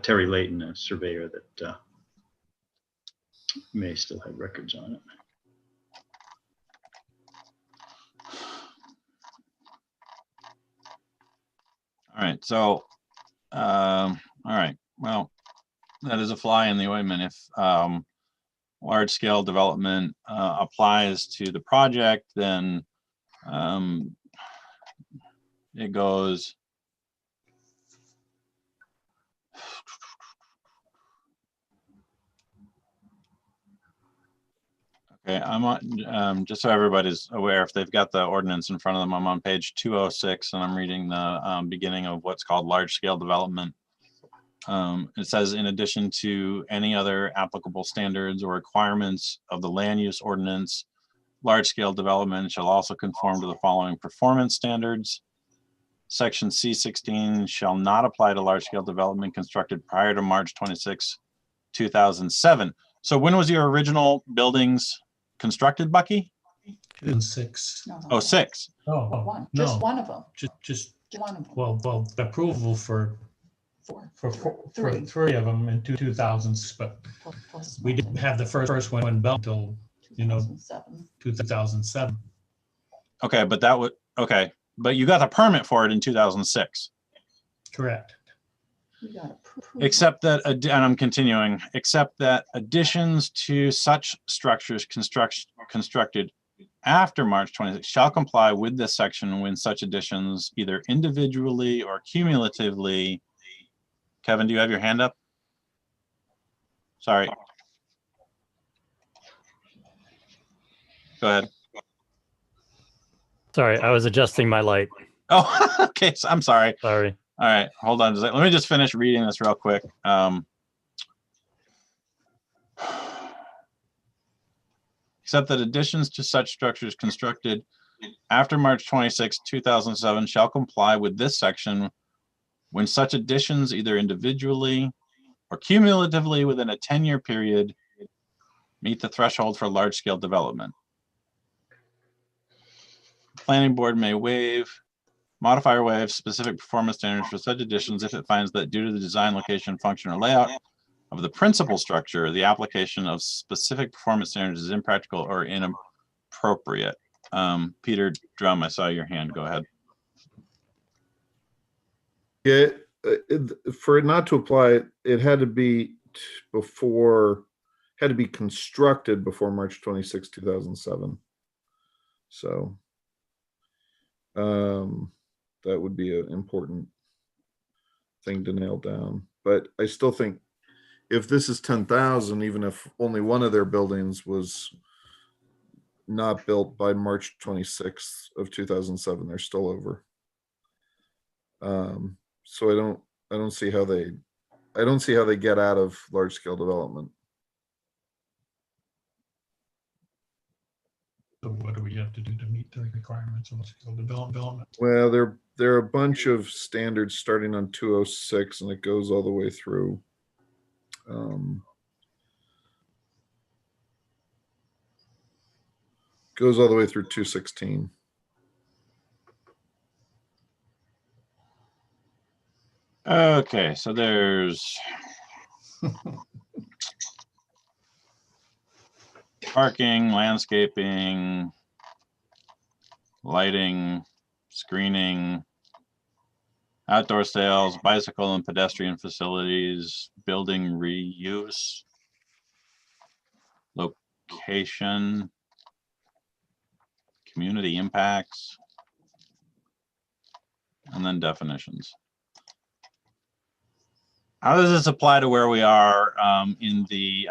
Terry Layton, a surveyor that may still have records on it. All right, so, all right, well, that is a fly in the ointment. If large-scale development applies to the project, then it goes. Okay, I'm on, just so everybody's aware, if they've got the ordinance in front of them, I'm on page 206 and I'm reading the beginning of what's called large-scale development. It says, in addition to any other applicable standards or requirements of the land use ordinance, large-scale development shall also conform to the following performance standards. Section C16 shall not apply to large-scale development constructed prior to March 26, 2007. So when was your original buildings constructed, Bucky? 2006. No, Oh, 6. Oh, one, no, just one of them, just one of them. well, the approval for Three. 3 of them in 2000s, but Plus we didn't have the first one built until 2007. 2007. Okay, but that would, okay, but you got the permit for it in 2006. Correct. We got approved. Except that, and I'm continuing, except that additions to such structures constructed after March 26 shall comply with this section when such additions either individually or cumulatively. Kevin, do you have your hand up? Sorry. Go ahead. Sorry, I was adjusting my light. Oh, okay, so I'm sorry. Sorry. All right, hold on a second. Let me just finish reading this real quick. Except that additions to such structures constructed after March 26, 2007 shall comply with this section when such additions either individually or cumulatively within a 10-year period meet the threshold for large-scale development. planning board may modify or waive specific performance standards for such additions if it finds that due to the design, location, function, or layout of the principal structure, the application of specific performance standards is impractical or inappropriate. Peter Drum, I saw your hand. Go ahead. Yeah, for it not to apply, it had to be constructed before March 26, 2007. So that would be an important thing to nail down. But I still think if this is 10,000, even if only one of their buildings was not built by March 26th of 2007, they're still over. So I don't see how they get out of large scale development. So what do we have to do to meet the requirements of scale development? Well, there are a bunch of standards starting on 206, and it goes all the way through. Goes all the way through 216. Okay, so there's parking, landscaping, lighting, screening, outdoor sales, bicycle and pedestrian facilities, building reuse, location, community impacts, and then definitions. How does this apply to where we are in the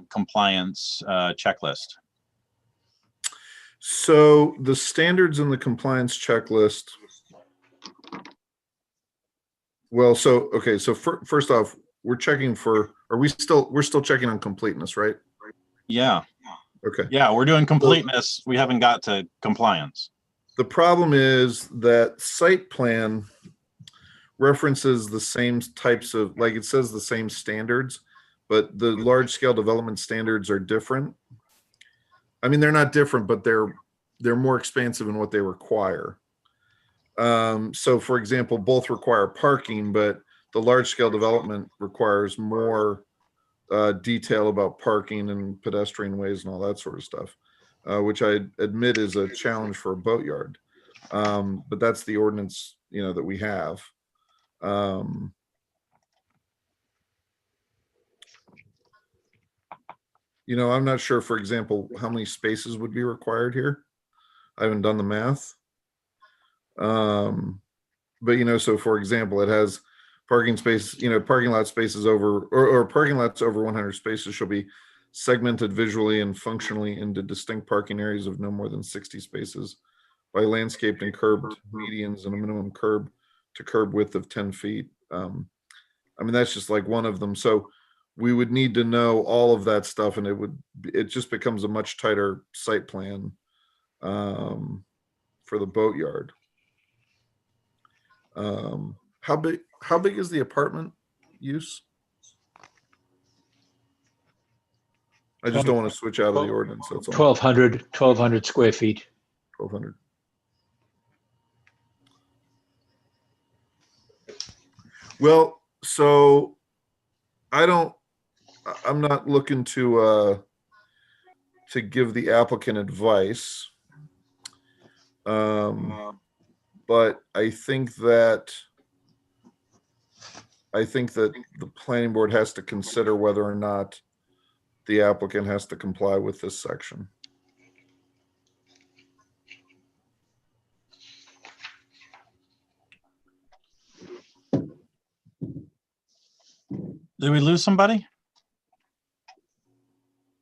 compliance checklist? So the standards in the compliance checklist. Well, so, okay. So first off, we're checking for, we're still checking on completeness, right? Yeah. Okay. Yeah, we're doing completeness. We haven't got to compliance. The problem is that site plan references the same types of, like it says the same standards, but the large scale development standards are different. I mean, they're not different, but they're more expansive in what they require. So for example, both require parking, but the large scale development requires more detail about parking and pedestrian ways and all that sort of stuff, which I admit is a challenge for a boatyard. But that's the ordinance, that we have. I'm not sure, for example, how many spaces would be required here. I haven't done the math. But so for example, it has parking space, parking lot spaces over, or parking lots over 100 spaces shall be segmented visually and functionally into distinct parking areas of no more than 60 spaces by landscaped and curbed medians and a minimum curb to curb width of 10 feet. I mean, that's just like one of them. So we would need to know all of that stuff, and it just becomes a much tighter site plan for the boatyard. How big is the apartment use? I just don't want to switch out of the ordinance. That's all. 1,200 square feet. 1,200. Well, so I'm not looking to give the applicant advice. But I think that the planning board has to consider whether or not the applicant has to comply with this section. Did we lose somebody?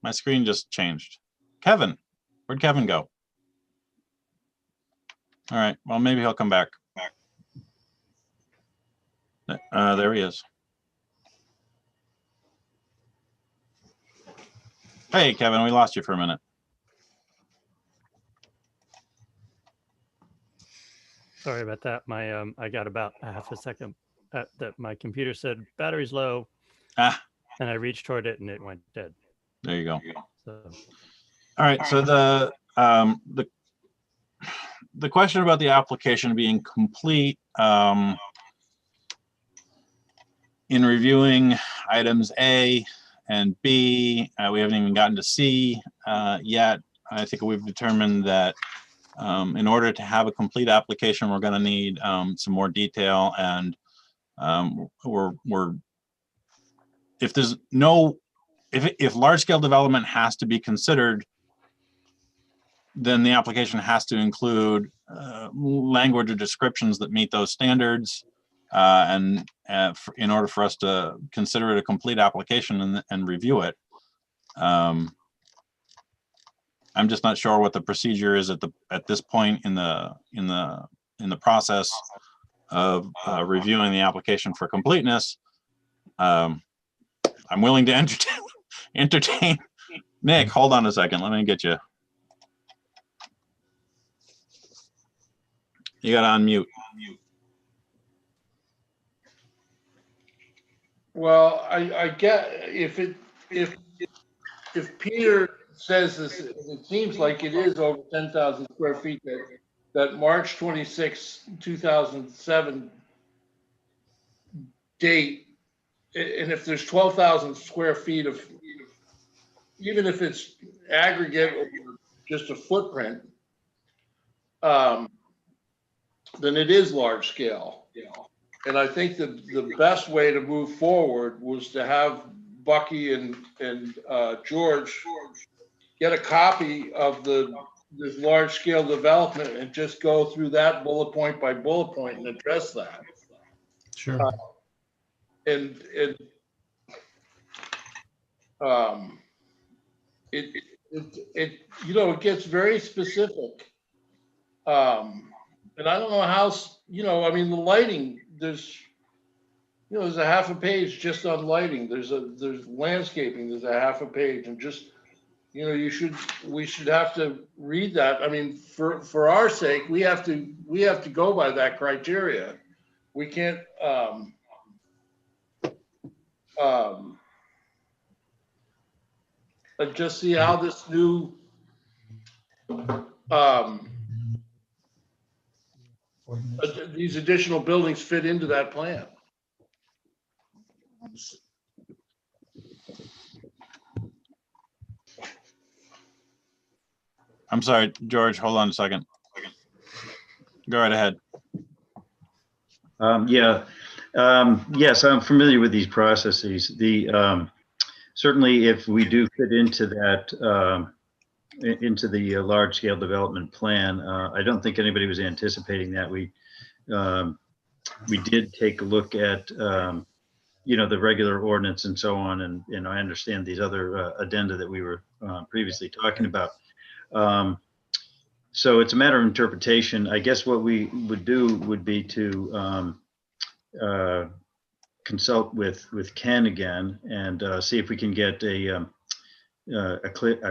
My screen just changed. Kevin, where'd Kevin go? All right, well, maybe he'll come back. There he is. Hey, Kevin, we lost you for a minute. Sorry about that. I got about a half a second that my computer said battery's low, and I reached toward it and it went dead. There you go. So, all right, so the question about the application being complete, in reviewing items A and B, we haven't even gotten to C yet. I think we've determined that in order to have a complete application, we're going to need some more detail, and if there's no, if large scale development has to be considered, then the application has to include language or descriptions that meet those standards, in order for us to consider it a complete application and review it. I'm just not sure what the procedure is at this point in the process of reviewing the application for completeness. I'm willing to entertain. Nick, hold on a second. Let me get you. You got to unmute. Well, I get if Peter says this, it seems like it is over 10,000 square feet that March 26, 2007 date, and if there's 12,000 square feet of, even if it's aggregate or just a footprint, then it is large scale. And I think the best way to move forward was to have Bucky and George get a copy of this large scale development and just go through that bullet point by bullet point and address that. Sure. It you know, it gets very specific. And I don't know how, you know, I mean, the lighting, there's a half a page just on lighting. There's landscaping, there's a half a page, and just, you know, we should have to read that. I mean, for our sake, we have to go by that criteria. We can't, just see how this new, these additional buildings fit into that plan. I'm sorry, George, hold on a second. Go right ahead. Yes, I'm familiar with these processes. Certainly, if we do fit into that, into the large scale development plan, I don't think anybody was anticipating that. We did take a look at you know, the regular ordinance and so on, and I understand these other addenda that we were previously talking about. So it's a matter of interpretation. I guess what we would do would be to consult with Ken again and see if we can get a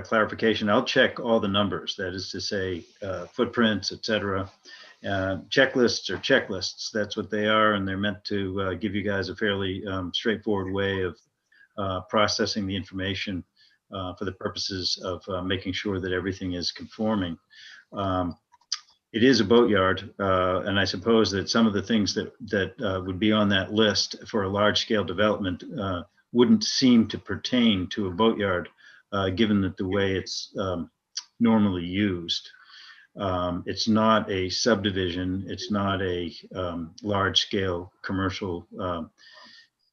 clarification. I'll check all the numbers, that is to say, footprints, etc. Checklists are checklists. That's what they are, and they're meant to give you guys a fairly straightforward way of processing the information for the purposes of making sure that everything is conforming. It is a boatyard, and I suppose that some of the things that would be on that list for a large-scale development wouldn't seem to pertain to a boatyard, given that the way it's normally used. It's not a subdivision. It's not a large-scale commercial. Well,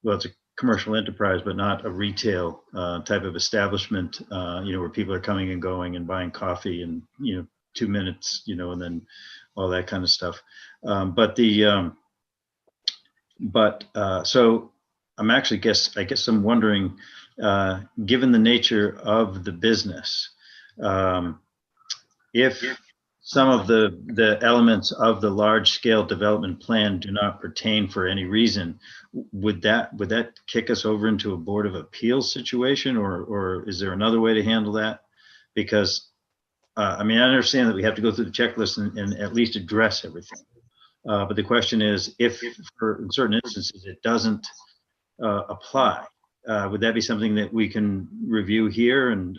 it's a commercial enterprise, but not a retail type of establishment. You know, where people are coming and going and buying coffee and 2 minutes, and then all that kind of stuff. So I'm actually I guess I'm wondering, given the nature of the business, if some of the elements of the large scale development plan do not pertain for any reason, would that kick us over into a Board of Appeals situation, or is there another way to handle that? Because I mean, I understand that we have to go through the checklist and at least address everything. But the question is, if in certain instances it doesn't apply, would that be something that we can review here and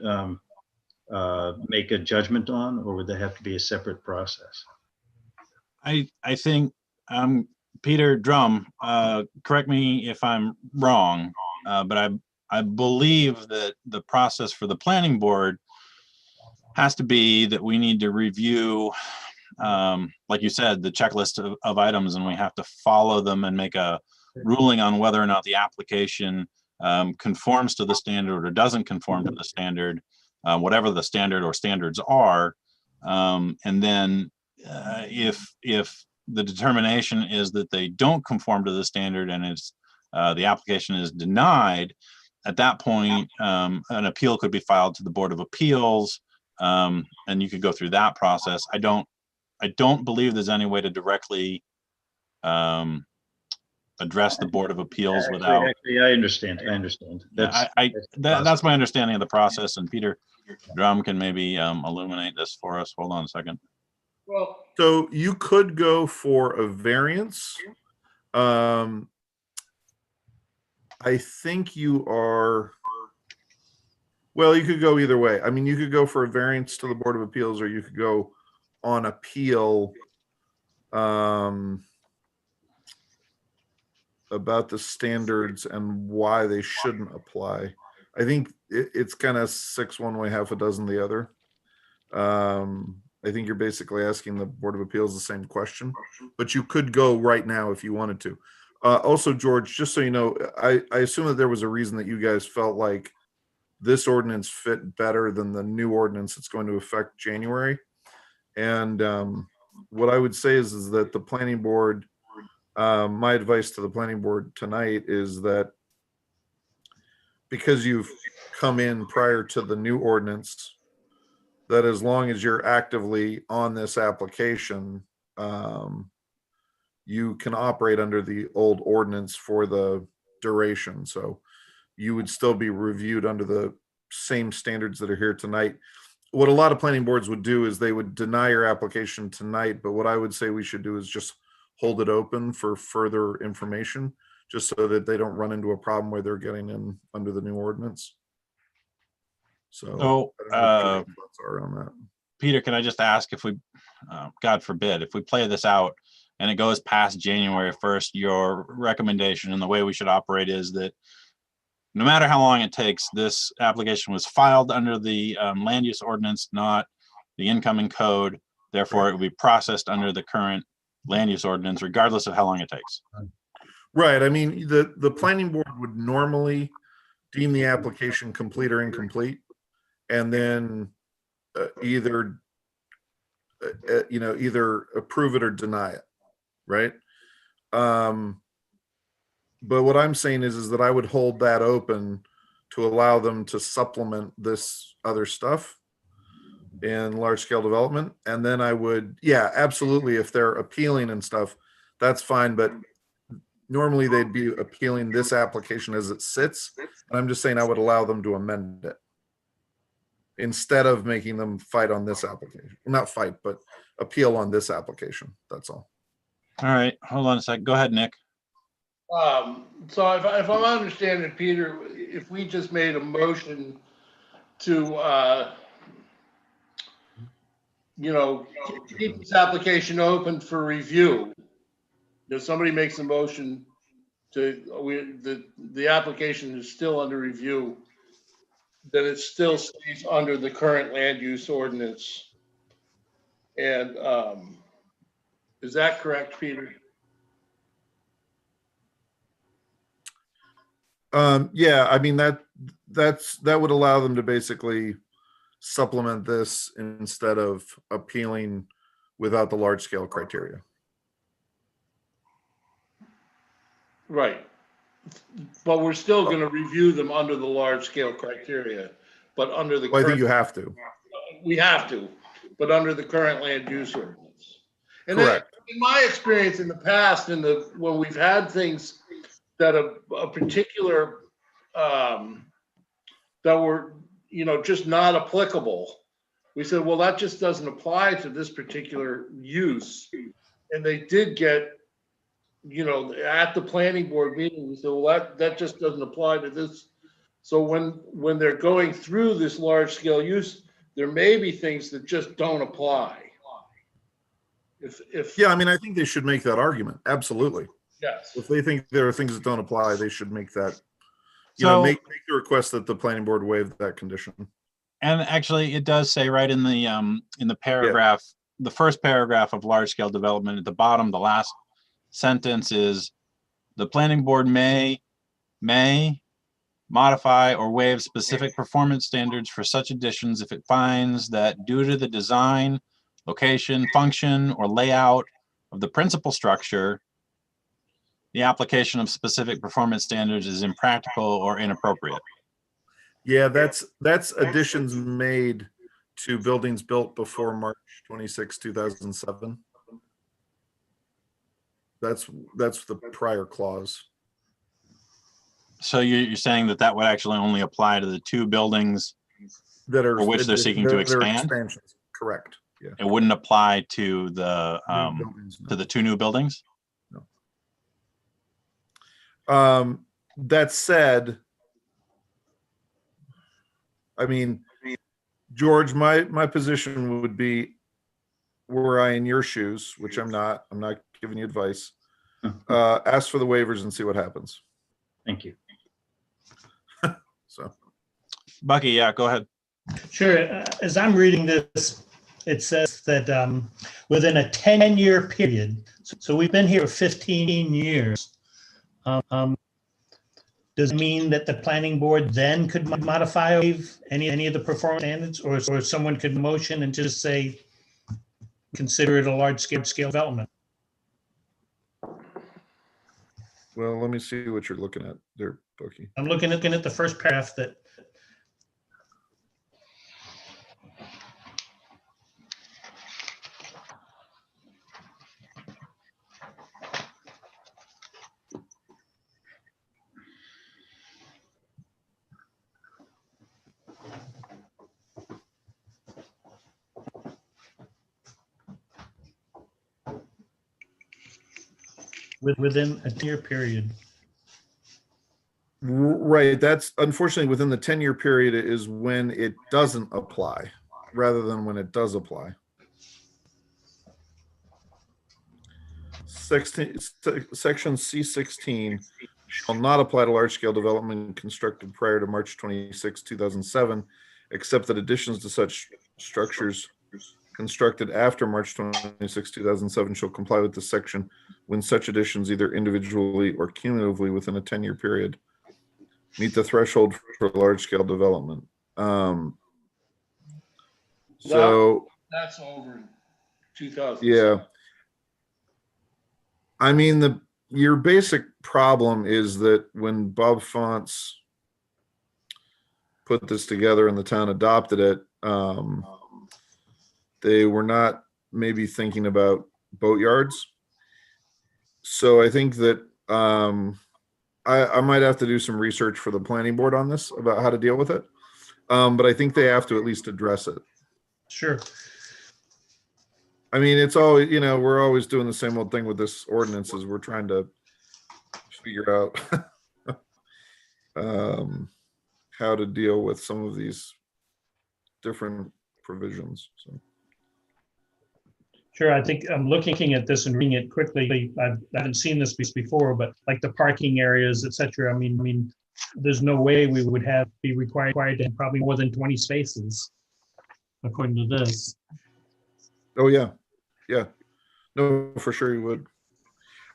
make a judgment on, or would that have to be a separate process? I think, Peter Drum, correct me if I'm wrong, but I believe that the process for the planning board has to be that we need to review, like you said, the checklist of items, and we have to follow them and make a ruling on whether or not the application conforms to the standard or doesn't conform to the standard, whatever the standard or standards are. And then if the determination is that they don't conform to the standard and it's the application is denied, at that point, an appeal could be filed to the Board of Appeals, and you could go through that process. I don't believe there's any way to directly address the Board of Appeals without. Actually, I understand. That's my understanding of the process, and Peter Drum can maybe illuminate this for us. Hold on a second. Well, So you could go for a variance. I think you are, well, you could go either way. I mean, you could go for a variance to the Board of Appeals, or you could go on appeal about the standards and why they shouldn't apply. I think it's kind of 6 one way, half a dozen the other. I think you're basically asking the Board of Appeals the same question, but you could go right now if you wanted to. Also, George, just so you know, I assume that there was a reason that you guys felt like this ordinance fit better than the new ordinance that's going to affect January. And what I would say is that the planning board, my advice to the planning board tonight is that because you've come in prior to the new ordinance, that as long as you're actively on this application, you can operate under the old ordinance for the duration. So you would still be reviewed under the same standards that are here tonight. What a lot of planning boards would do is they would deny your application tonight, but what I would say we should do is just hold it open for further information, just so that they don't run into a problem where they're getting in under the new ordinance. So, I don't know what your thoughts are on that. Peter, can I just ask if we, God forbid, if we play this out and it goes past January 1st, your recommendation and the way we should operate is that no matter how long it takes, this application was filed under the land use ordinance, not the incoming code. Therefore, it would be processed under the current land use ordinance, regardless of how long it takes. Right. I mean, the planning board would normally deem the application complete or incomplete, and then either approve it or deny it. Right. But what I'm saying is that I would hold that open to allow them to supplement this other stuff in large scale development. And then I would, yeah, absolutely. If they're appealing and stuff, that's fine. But normally they'd be appealing this application as it sits. And I'm just saying I would allow them to amend it instead of making them fight on this application. Not fight, but appeal on this application. That's all. All right, hold on a sec. Go ahead, Nick. So if I'm understanding, Peter, if we just made a motion to, keep this application open for review, if somebody makes a motion the application is still under review, then it still stays under the current land use ordinance. And is that correct, Peter? Yeah, I mean, that would allow them to basically supplement this instead of appealing without the large scale criteria. Right. But we're still going to review them under the large scale criteria, but under the Well, I think you have to. We have to, but under the current land use ordinance. And correct. In my experience in the past, when we've had things that a particular that were just not applicable, we said, well, that just doesn't apply to this particular use. And they did get, at the planning board meeting, we said, well, that just doesn't apply to this. So when they're going through this large scale use, there may be things that just don't apply. If, Yeah, I mean, I think they should make that argument. Absolutely. yes. If they think there are things that don't apply, they should make that, So, make the request that the planning board waive that condition. and actually, it does say right in the paragraph, the first paragraph of large scale development at the bottom, the last sentence is the planning board may modify or waive specific performance standards for such additions if it finds that due to the design, location, function, or layout of the principal structure, the application of specific performance standards is impractical or inappropriate. Yeah, that's additions made to buildings built before March 26, 2007. That's the prior clause. So you're saying that that would actually only apply to the two buildings That are for which they're seeking to that are expand? expansions. Correct. Yeah. It wouldn't apply to the New buildings, no. to the two new buildings? That said, I mean, George, my position would be, were I in your shoes, which I'm not giving you advice, ask for the waivers and see what happens. Thank you. So, Bucky, yeah, go ahead. Sure. As I'm reading this, it says that within a 10-year period, so we've been here for 15 years. Does it mean that the planning board then could modify or waive any of the performance standards, or someone could motion and just say, consider it a large scale development? well, let me see what you're looking at there, Bucky. I'm looking at the first paragraph that. Within a 10-year period. Right. That's unfortunately within the 10-year period is when it doesn't apply rather than when it does apply. Section C16 shall not apply to large scale development constructed prior to March 26, 2007, except that additions to such structures constructed after March 26, 2007 shall comply with this section when such additions, either individually or cumulatively within a 10-year period, meet the threshold for large-scale development. So That's over 2000. yeah, I mean, your basic problem is that when Bob Fonts put this together and the town adopted it, they were not maybe thinking about boatyards. So I think that I might have to do some research for the planning board on this about how to deal with it. But I think they have to at least address it. Sure. I mean, it's always, we're always doing the same old thing with this ordinance is we're trying to figure out how to deal with some of these different provisions. So. Sure. I think I'm looking at this and reading it quickly. I haven't seen this before, but like the parking areas, et cetera. I mean, there's no way we would be required to have probably more than 20 spaces, according to this. Oh yeah, yeah. No, for sure you would.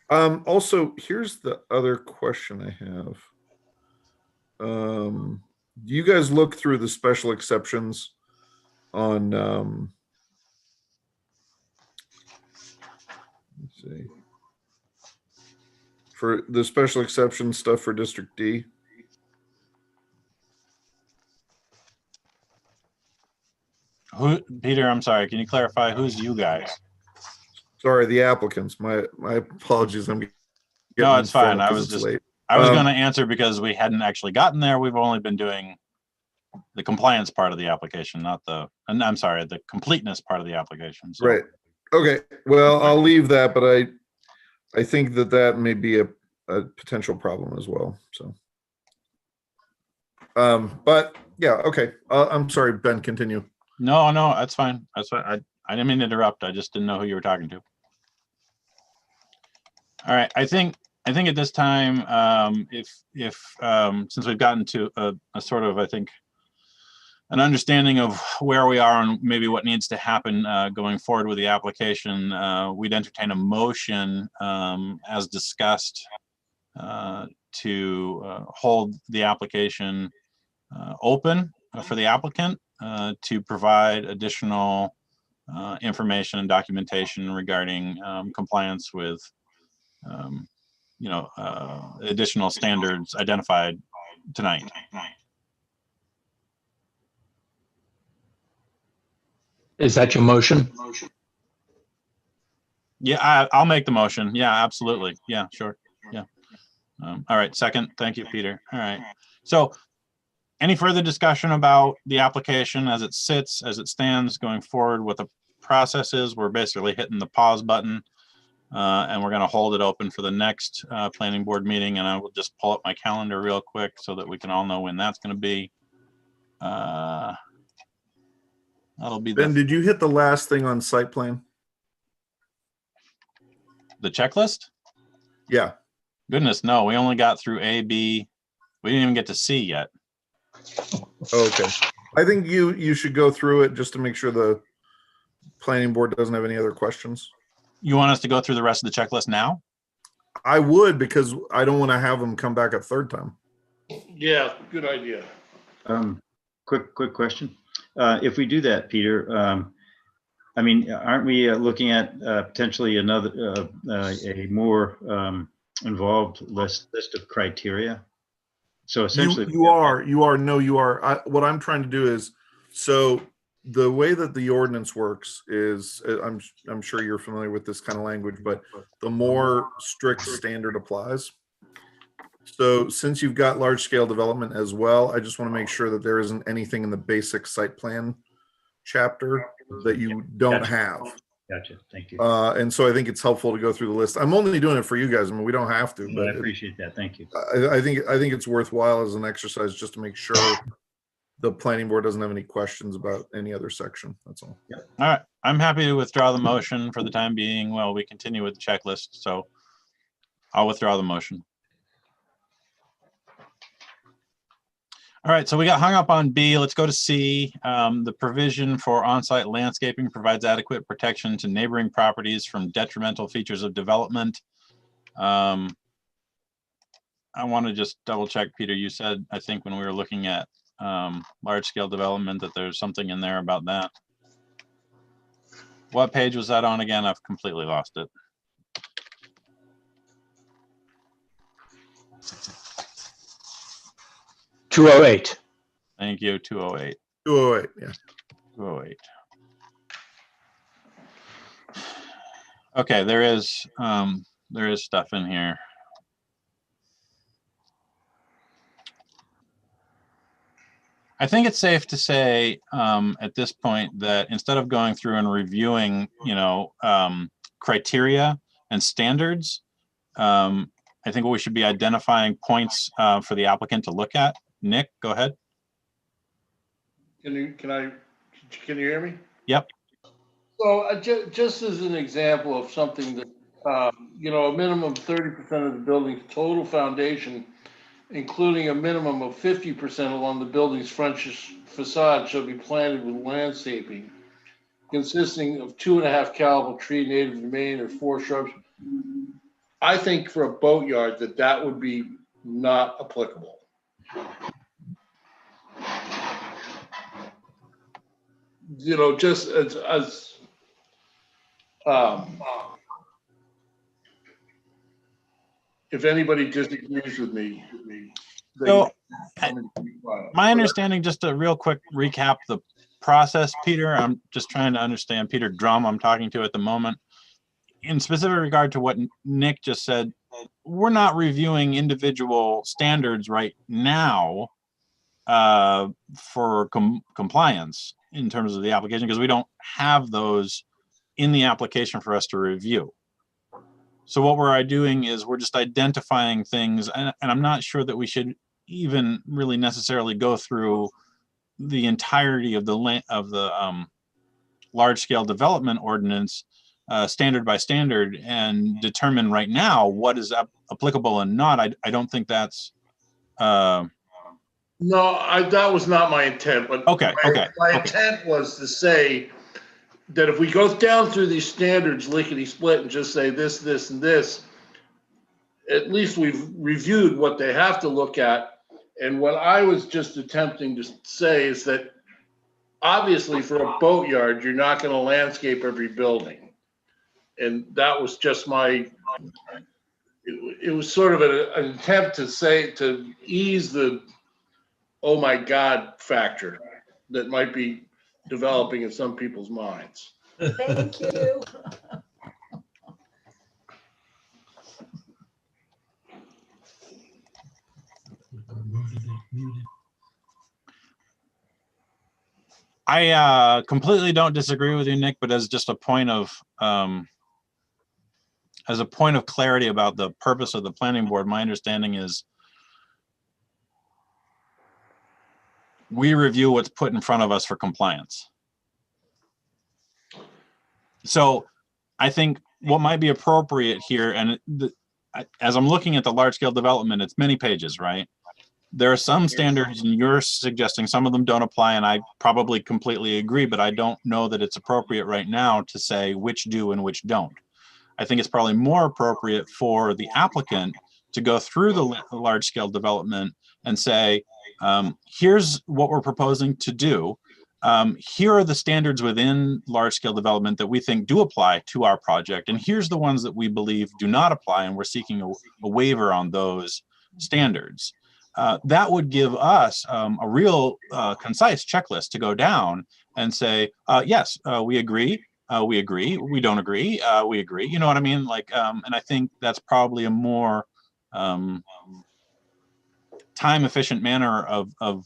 Also, here's the other question I have. Do you guys look through the special exceptions on? Let's see. For the special exception stuff for District D. Peter, I'm sorry, can you clarify who's you guys? Sorry, the applicants. My apologies. I'm No, it's fine. I was late. going to answer because we hadn't actually gotten there. We've only been doing the compliance part of the application, not I'm sorry, the completeness part of the application. So. Right. Okay. Well, I'll leave that, but I think that may be a potential problem as well. So, but yeah. Okay. I'm sorry, Ben. Continue. No, that's fine. That's fine. I didn't mean to interrupt. I just didn't know who you were talking to. All right, I think at this time, if since we've gotten to a sort of, I think, an understanding of where we are and maybe what needs to happen going forward with the application, we'd entertain a motion as discussed to hold the application open for the applicant to provide additional information and documentation regarding compliance with additional standards identified tonight. Is that your motion? Yeah, I'll make the motion. Yeah, absolutely. Yeah, sure. Yeah. All right. Second. Thank you, Peter. All right. So any further discussion about the application as it sits, as it stands going forward, what the process is? We're basically hitting the pause button and we're going to hold it open for the next planning board meeting. And I will just pull up my calendar real quick so that we can all know when that's going to be. That'll be Ben, did you hit the last thing on site plan? the checklist. Yeah. Goodness, no, we only got through A, B. We didn't even get to C yet. Okay. I think you should go through it just to make sure the planning board doesn't have any other questions. You want us to go through the rest of the checklist now? I would, because I don't want to have them come back a third time. Yeah, good idea. Quick question. If we do that, Peter, I mean, aren't we looking at potentially another, a more involved list of criteria? So essentially, You are. No, you are. What I'm trying to do is, so the way that the ordinance works is, I'm sure you're familiar with this kind of language, but the more strict standard applies. So since you've got large scale development as well, I just want to make sure that there isn't anything in the basic site plan chapter that you don't have. Gotcha. Thank you. And so I think it's helpful to go through the list. I'm only doing it for you guys. I mean, we don't have to, but I appreciate that. Thank you. I think it's worthwhile as an exercise just to make sure the planning board doesn't have any questions about any other section. That's all. All right, I'm happy to withdraw the motion for the time being while we continue with the checklist. So I'll withdraw the motion. All right, so we got hung up on B. Let's go to C. The provision for on-site landscaping provides adequate protection to neighboring properties from detrimental features of development. I want to just double check, Peter, you said, I think when we were looking at large scale development, that there's something in there about that. What page was that on again? I've completely lost it. $208. Thank you, 208. 208, yeah. 208. Okay, there is stuff in here. I think it's safe to say at this point that instead of going through and reviewing, criteria and standards, I think we should be identifying points for the applicant to look at. Nick, go ahead. Can you hear me? Yep. So just as an example of something that, a minimum of 30% of the building's total foundation, including a minimum of 50% along the building's front facade, shall be planted with landscaping consisting of 2.5 caliber tree native to Maine or 4 shrubs. I think for a boatyard that would be not applicable. Just as if anybody disagrees with me, so my understanding, just a real quick recap the process, Peter, I'm just trying to understand, Peter Drum I'm talking to at the moment. In specific regard to what Nick just said, we're not reviewing individual standards right now for compliance in terms of the application, because we don't have those in the application for us to review. So what we're doing is we're just identifying things, and I'm not sure that we should even really necessarily go through the entirety of the large scale development ordinance standard by standard and determine right now what is applicable and not. I don't think that's No, that was not my intent, but okay. my intent was to say that if we go down through these standards lickety split and just say this, this, and this, at least we've reviewed what they have to look at. And what I was just attempting to say is that obviously for a boatyard, you're not going to landscape every building. And that was just it was sort of an attempt to say, to ease the, oh my God factor that might be developing in some people's minds. Thank you. I completely don't disagree with you, Nick, but as just a point of clarity about the purpose of the planning board, my understanding is we review what's put in front of us for compliance. So I think what might be appropriate here, and as I'm looking at the large scale development, it's many pages, right? There are some standards, and you're suggesting some of them don't apply, and I probably completely agree, but I don't know that it's appropriate right now to say which do and which don't. I think it's probably more appropriate for the applicant to go through the large scale development and say, here's what we're proposing to do. Here are the standards within large scale development that we think do apply to our project. And here's the ones that we believe do not apply, and we're seeking a waiver on those standards. That would give us a real concise checklist to go down and say, yes, we agree, we don't agree, we agree. You know what I mean? Like, and I think that's probably a more time efficient manner of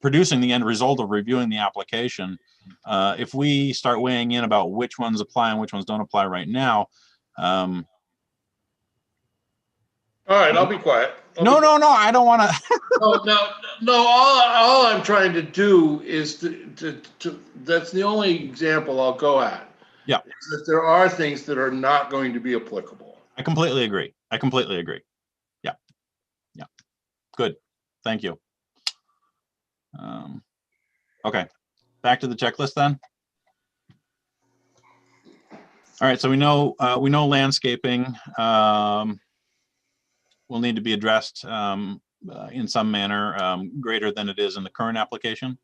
producing the end result of reviewing the application. If we start weighing in about which ones apply and which ones don't apply right now. All right, I'll be quiet. No, I don't want to. No, all I'm trying to do is to that's the only example I'll go at. Yeah. Is that there are things that are not going to be applicable. I completely agree. Yeah. Good. Thank you. Okay, back to the checklist then. All right, so we know landscaping will need to be addressed in some manner greater than it is in the current application.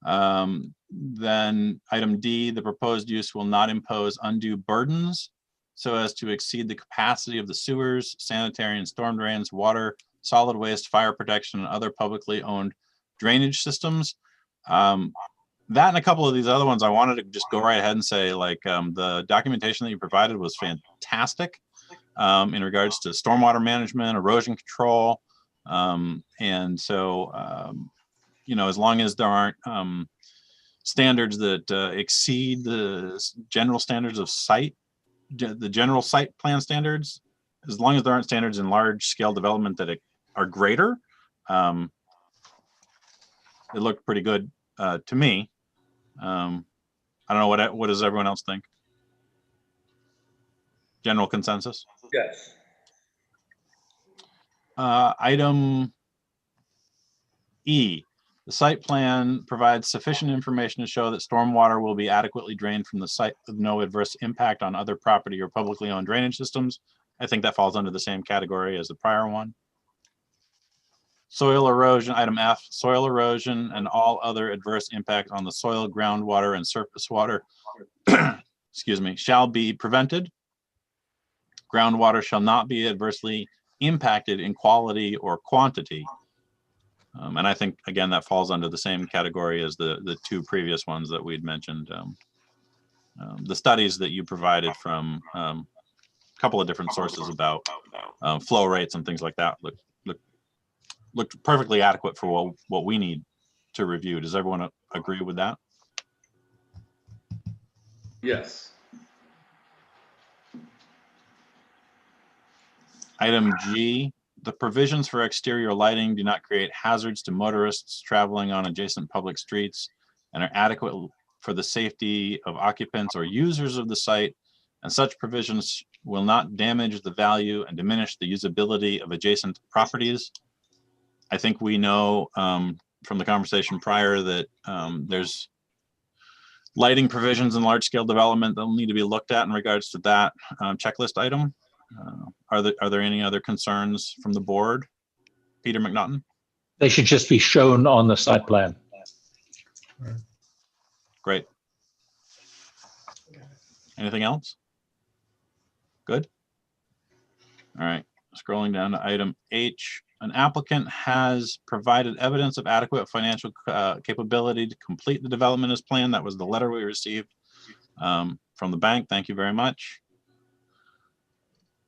Then item D, the proposed use will not impose undue burdens so as to exceed the capacity of the sewers, sanitary and storm drains, water, solid waste, fire protection, and other publicly owned drainage systems. That and a couple of these other ones, I wanted to just go right ahead and say, like, the documentation that you provided was fantastic in regards to stormwater management, erosion control. And so, you know, as long as there aren't standards that exceed the general standards of the general site plan standards, as long as there aren't standards in large scale development that are greater, it looked pretty good to me. I don't know, what does everyone else think? General consensus? Yes. Item E, the site plan provides sufficient information to show that stormwater will be adequately drained from the site with no adverse impact on other property or publicly owned drainage systems. I think that falls under the same category as the prior one. Soil erosion, item F, soil erosion and all other adverse impacts on the soil, groundwater, and surface water, excuse me, shall be prevented. Groundwater shall not be adversely impacted in quality or quantity. And I think, again, that falls under the same category as the two previous ones that we'd mentioned. The studies that you provided from a couple of different sources about flow rates and things like that looked perfectly adequate for what we need to review. Does everyone agree with that? Yes. Item G, the provisions for exterior lighting do not create hazards to motorists traveling on adjacent public streets and are adequate for the safety of occupants or users of the site and such provisions will not damage the value and diminish the usability of adjacent properties. I think we know from the conversation prior that there's lighting provisions in large-scale development that will need to be looked at in regards to that checklist item. Are there any other concerns from the board? Peter McNaughton? They should just be shown on the site plan. Great. Anything else? Good. All right, scrolling down to item H. An applicant has provided evidence of adequate financial capability to complete the development as planned. That was the letter we received from the bank. Thank you very much.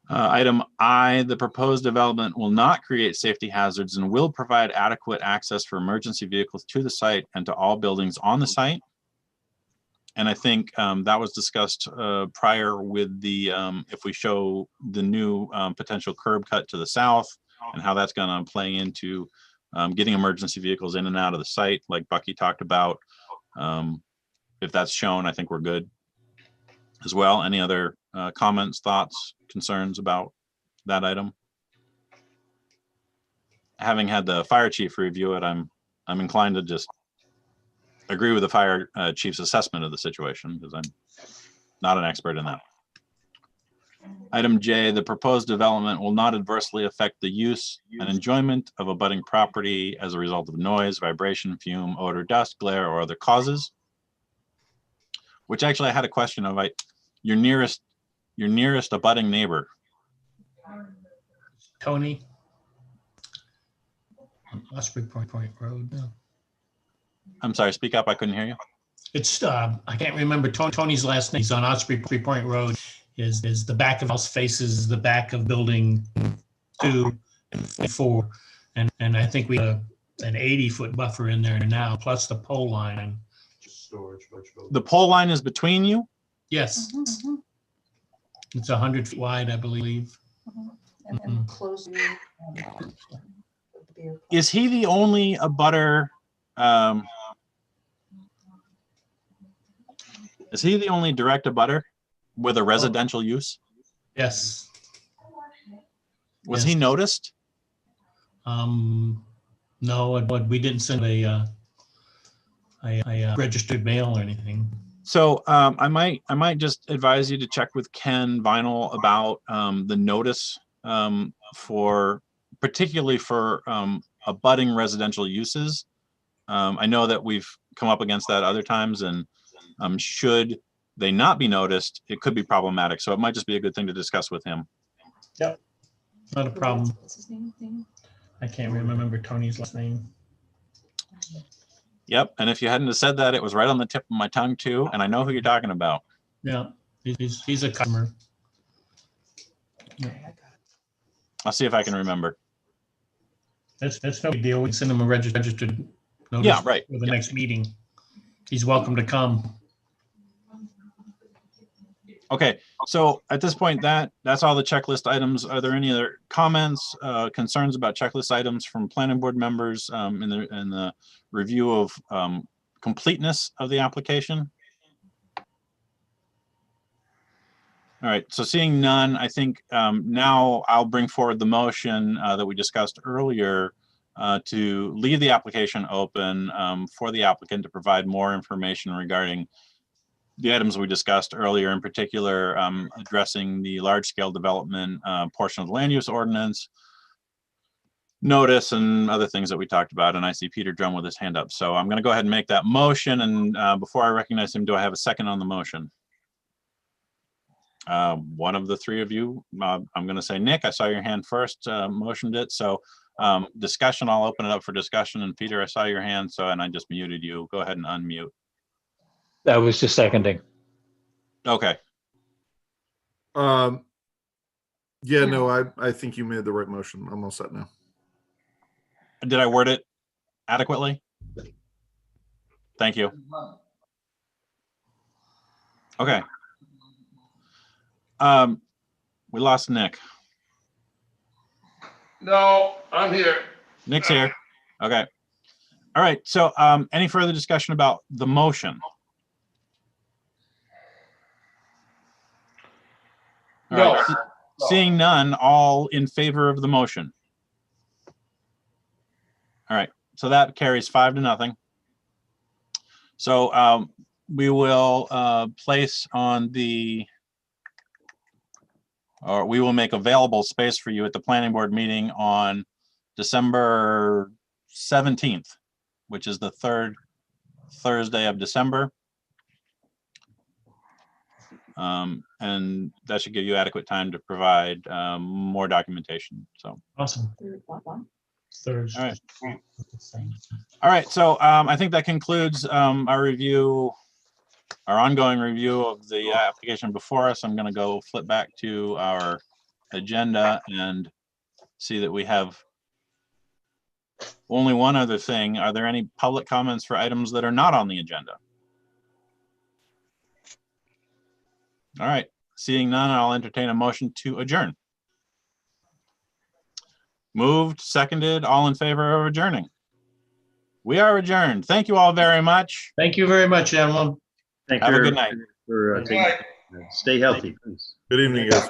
Item I, the proposed development will not create safety hazards and will provide adequate access for emergency vehicles to the site and to all buildings on the site. And I think that was discussed prior with the, if we show the new potential curb cut to the south and how that's going to play into getting emergency vehicles in and out of the site, like Bucky talked about. If that's shown, I think we're good as well. Any other comments, thoughts, concerns about that item? Having had the fire chief review it, I'm inclined to just agree with the fire chief's assessment of the situation because I'm not an expert in that. Item J, the proposed development will not adversely affect the use and enjoyment of abutting property as a result of noise, vibration, fume, odor, dust, glare, or other causes. Which actually I had a question of your nearest abutting neighbor. Tony. On Osprey Point Road. No. I'm sorry, speak up, I couldn't hear you. It's, I can't remember Tony's last name. He's on Osprey Point Road. Is the back of house faces the back of building 2 and 4. And I think we have an 80-foot buffer in there now, plus the pole line. The pole line is between you? Yes. It's 100 feet wide, I believe. And then close. Is he the only abutter? Is he the only direct abutter with a residential use? Yes. Was Yes. he noticed? No, but we didn't send a registered mail or anything. So I might just advise you to check with Ken Vinyl about the notice for particularly for abutting residential uses. I know that we've come up against that other times, and should they not be noticed, it could be problematic. So it might just be a good thing to discuss with him. Yep. Not a problem. What's his name? I can't remember Tony's last name. Yep. And if you hadn't have said that, it was right on the tip of my tongue too. And I know who you're talking about. Yeah, he's a customer. Yeah. I'll see if I can remember. That's no big deal. We can send him a registered notice. Yeah, right. For the next meeting. He's welcome to come. Okay, so at this point, that's all the checklist items. Are there any other comments, concerns about checklist items from planning board members in the review of completeness of the application? All right, so seeing none, I think now I'll bring forward the motion that we discussed earlier to leave the application open for the applicant to provide more information regarding the items we discussed earlier, in particular addressing the large-scale development portion of the land use ordinance, notice, and other things that we talked about. And I see Peter Drum with his hand up. So I'm going to go ahead and make that motion. And before I recognize him, do I have a second on the motion? One of the three of you, I'm going to say Nick, I saw your hand first, motioned it. So discussion, I'll open it up for discussion. And Peter, I saw your hand, and I just muted you. Go ahead and unmute. That was just seconding. Okay. Yeah, no, I think you made the right motion. I'm all set now. Did I word it adequately? Thank you. Okay. We lost Nick. No, I'm here. Nick's here. Okay. All right. So any further discussion about the motion? All No. right, seeing none, all in favor of the motion? All right, so that carries 5-0. So we will place on the, or we will make available space for you at the planning board meeting on December 17th, which is the third Thursday of December. And that should give you adequate time to provide more documentation. So, Awesome. Thursday. all right. All right, so I think that concludes our review, our ongoing review of the application before us. I'm going to go flip back to our agenda and see that we have only one other thing. Are there any public comments for items that are not on the agenda? All right, seeing none, I'll entertain a motion to adjourn. Moved, seconded, all in favor of adjourning? We are adjourned. Thank you all very much. Thank you very much, gentlemen. Thank Have a you good night. for Good night. stay healthy, please. Good evening, guys.